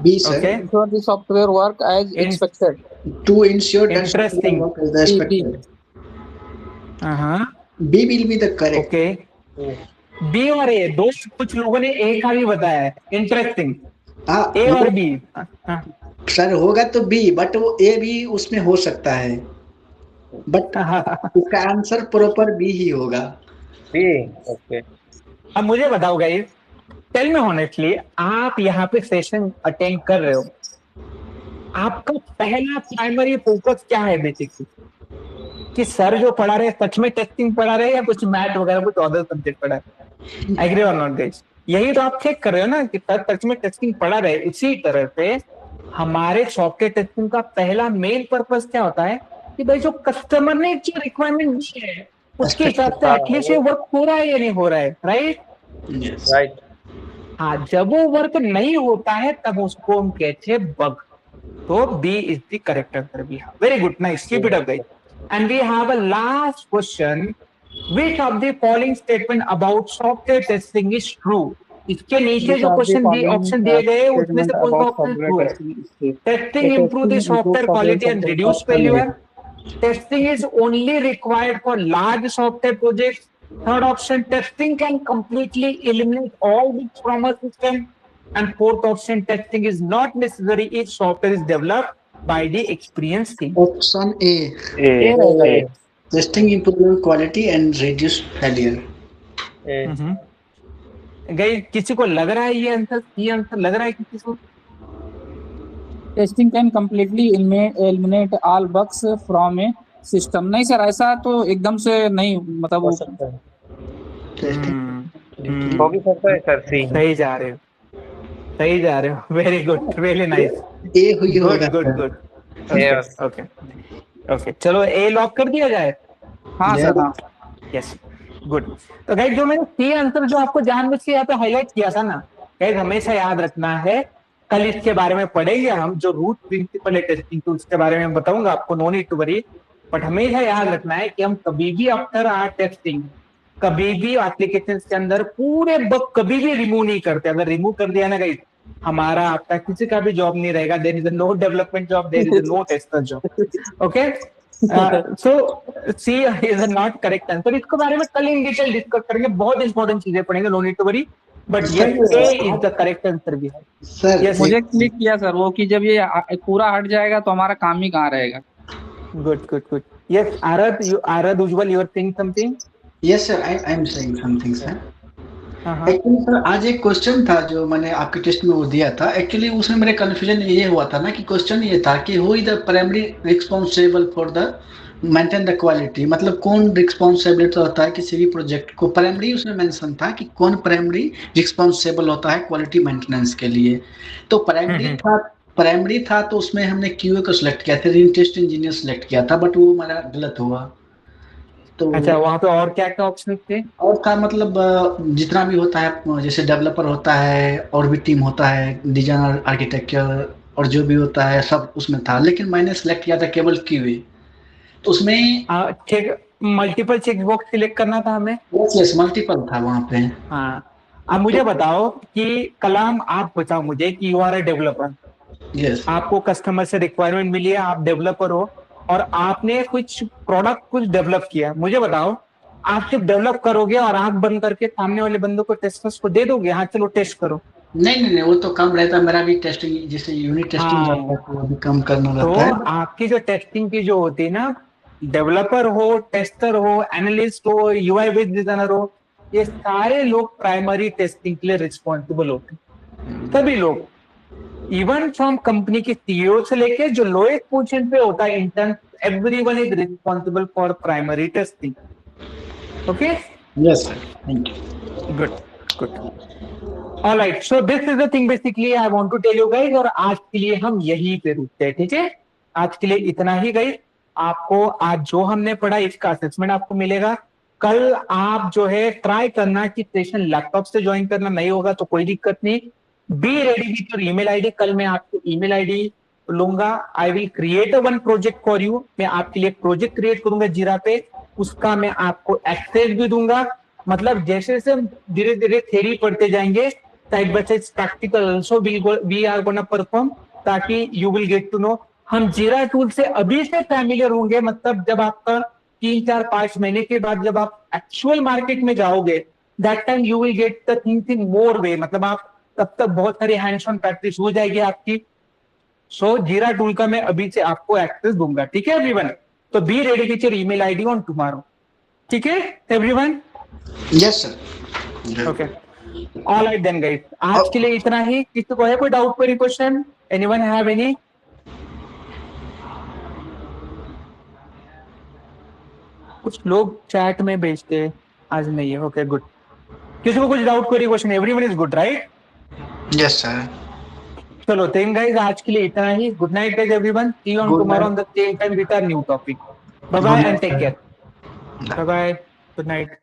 B, sir.
Okay.
ensure the software work as
In-
expected।
To ensure that
Interesting.
software work as expected.
Uh-huh.
B will be the correct.
Okay. B और A, दो कुछ लोगों ने ए का भी बताया है. Interesting.
हाँ,
ए और बी.
सर होगा तो B, बट वो A भी उसमें हो सकता है, बट इसका आंसर प्रॉपर B ही होगा.
B. Okay.
अब मुझे बताओ गाइस, टेल मी ऑनेस्टली, आप यहाँ पे सेशन अटेंड कर रहे हो, आपका पहला प्राइमरी फोकस क्या है बेसिकली? कि सर जो पढ़ा रहे सच में टेस्टिंग पढ़ा रहे या कुछ मैथ वगैरह कुछ अदर सब्जेक्ट पढ़ा है? एग्री और नॉट गाइस? यही तो आप चेक कर रहे हो ना कि सर सच में टेस्टिंग पढ़ा रहे. इसी तरह से हमारे सॉफ्टवेयर टेस्टिंग का पहला मेन पर्पस क्या होता है कि भाई जो कस्टमर ने जो रिक्वायरमेंट दी है उसके हिसाब से एटलीस्ट वर्क हो रहा है या नहीं हो रहा है. राइट?
Yes.
Right.
हाँ, जब वो वर्क नहीं होता है तब उसको हम कहते हैं बग. तो B is the correct answer. B. Very good, nice, keep it up guys. And we have a last question, which of the following statement about software testing is true? इसके नीचे जो क्वेश्चन दिए option दिए गए उसमें से कौन सा ऑप्शन ट्रू है? Testing improve the software quality and reduce failure. Testing is only required for large software projects. Third option, testing can completely eliminate all bits from a system. And fourth option, testing is not necessary if software is developed by the experienced team.
Option A,
A.
ये रहेगा ये।
Testing improve quality and reduce failure.
A.
गई किसी को लग रहा है ये आंसर लग रहा है किसी को?
Testing can completely eliminate all bugs from A system. नहीं सर, ऐसा तो एकदम से नहीं, मतलब
हो
वो
सकता है,
हम्म,
हो भी सकता है सर। सी।
सही जा रहे हो, सही जा रहे हो, वेरी गुड, रियली नाइस,
ए हुई
गुड
होगा
good
sir.
Good.
Yes.
Okay okay, चलो ए लॉक कर दिया जाए।
हाँ
Yes.
सर, हाँ
यस, गुड। तो गाइस जो मैंने सी आंसर जो आपको जानबूझ के यहाँ पे हाईलाइट किया था ना, गाइस हमेशा याद रखना है, कल इसके बारे में पढ़ेंगे हम, जो रूट प्रिंसिपल है टेस्टिंग टूल्स के बारे में बताऊंगा आपको, no need to worry. But हमेशा याद रखना है कि हम कभी भी आफ्टर आर टेस्टिंग, कभी भी एप्लीकेशन के अंदर पूरे बग कभी भी रिमूव नहीं करते। अगर रिमूव कर दिया ना गाइस, हमारा आपका किसी का भी जॉब नहीं रहेगा। There is no development job, there is no tester job. Okay, so C is not correct answer. इसके बारे में कल इन डिटेल डिस्कस करेंगे, बहुत इंपॉर्टेंट चीजें पढ़ेंगे, no need to worry. But yes, A is the correct answer भी है।
Sir
Yes.
मुझे क्लिक किया सर वो, कि जब ये पूरा हट जाएगा तो हमारा काम ही कहाँ रहेगा।
Good good good. Yes, Aarad Ujjwal, you are saying something?
Yes sir, I am saying something sir.
हाँ
एक्चुअली सर आज एक क्वेश्चन था जो मैंने आपके टेस्ट में वो दिया था। एक्चुअली उसमें मेरे कंफ्यूजन ये हुआ था ना कि क्वेश्चन ये था कि who is the primary responsible for the maintain the quality, मतलब कौन रिस्पांसिबिलिटी होता है किसी भी प्रोजेक्ट को। प्राइमरी उसमें मेंशन था कि कौन प्राइमरी रिस्पांसिबल होता है क्वालिटी मेंटेनेंस के लिए। तो प्राइमरी था तो उसमें हमने क्यूए को सिलेक्ट किया था, टेस्ट इंजीनियर सिलेक्ट किया था, बट वो हमारा गलत हुआ। तो
अच्छा, वहां पे और क्या क्या ऑप्शन थे?
और का मतलब जितना भी होता है, जैसे डेवलपर होता है और भी टीम होता है, डिजाइनर, आर्किटेक्चर और जो भी होता है सब उसमें था, लेकिन मैंने सेलेक्ट किया था केवल क्यूए। तो उसमें
check, multiple check box select करना था हमें।
यस मल्टीपल था वहां पे।
हाँ, अब मुझे बताओ कि कलाम, आप बताओ मुझे कि you are a developer,
yes
आपको कस्टमर से रिक्वायरमेंट मिली है, आप डेवलपर हो और आपने कुछ प्रोडक्ट कुछ डेवलप किया। मुझे बताओ, आप सिर्फ डेवलप करोगे और आंख बंद करके सामने वाले बंदों को, टेस्टर्स को दे दोगे, हाँ चलो टेस्ट करो?
नहीं, वो तो कम रहता, मेरा भी टेस्टिंग जैसे यूनिट टेस्टिंग
हाँ।
रहता है तो वो भी कम करना
तो
रहता है।
आपकी जो टेस्टिंग की जो होती है ना, डेवलपर हो, टेस्टर हो, एनालिस्ट हो, यूआई बेस्ड डिजाइनर हो, ये सारे लोग प्राइमरी टेस्टिंग के लिए रिस्पॉन्सिबल होते हैं, सभी लोग, इवन फ्रॉम कंपनी के सीईओ से लेके जो लोएस्ट पोजीशन पे होता है intern, everyone is responsible for primary testing. Okay,
yes sir, thank you.
Good good, alright, so this is the thing basically I want to tell you guys, और आज के लिए हम यहीं पे रुकते हैं, ठीक है? आज के लिए इतना ही गाइस। आपको आज जो हमने पढ़ा इसका असेसमेंट आपको मिलेगा। कल आप जो है ट्राई करना कि सेशन लैपटॉप से ज्वाइन करना, नहीं होगा तो कोई दिक्कत नहीं, B ready with your email ID. कल मैं आपको ईमेल आईडी लूंगा, I will create one project for you, मैं आपके लिए प्रोजेक्ट क्रिएट करूंगा जीरा पे, उसका मैं आपको एक्सेस भी दूंगा। मतलब जैसे जैसे हम धीरे धीरे थ्योरी पढ़ते जाएंगे, side by side practical also we are gonna perform, ताकि you will get to know. हम जीरा टूल से अभी से फैमिलियर होंगे, मतलब जब आपका 3-4-5 महीने के बाद जब आप एक्चुअल मार्केट में जाओगे, that time you will get the things in more way, मतलब आप तब तक बहुत सारी हैंड्स ऑन प्रैक्टिस हो जाएगी आपकी। सो जीरा टूल का मैं अभी से आपको एक्सेस दूंगा, ठीक है एवरीवन? तो be ready with your email ID on tomorrow, ठीक है everyone?
Yes sir.
Okay, alright then guys, आज के लिए इतना ही। किसी को है कोई डाउट, कोई क्वेश्चन? Anyone have any? कुछ लोग चैट में भेजते हैं, आज नहीं है। ओके गुड, किसी को कुछ डाउट, कोई question? Everyone is good right?
Yes sir.
चलो देन गाइस, आज के लिए इतना ही। Good night guys everyone, see you on
Good
tomorrow
night.
On the same time with our new topic. Bye bye and take care. Bye bye, good night.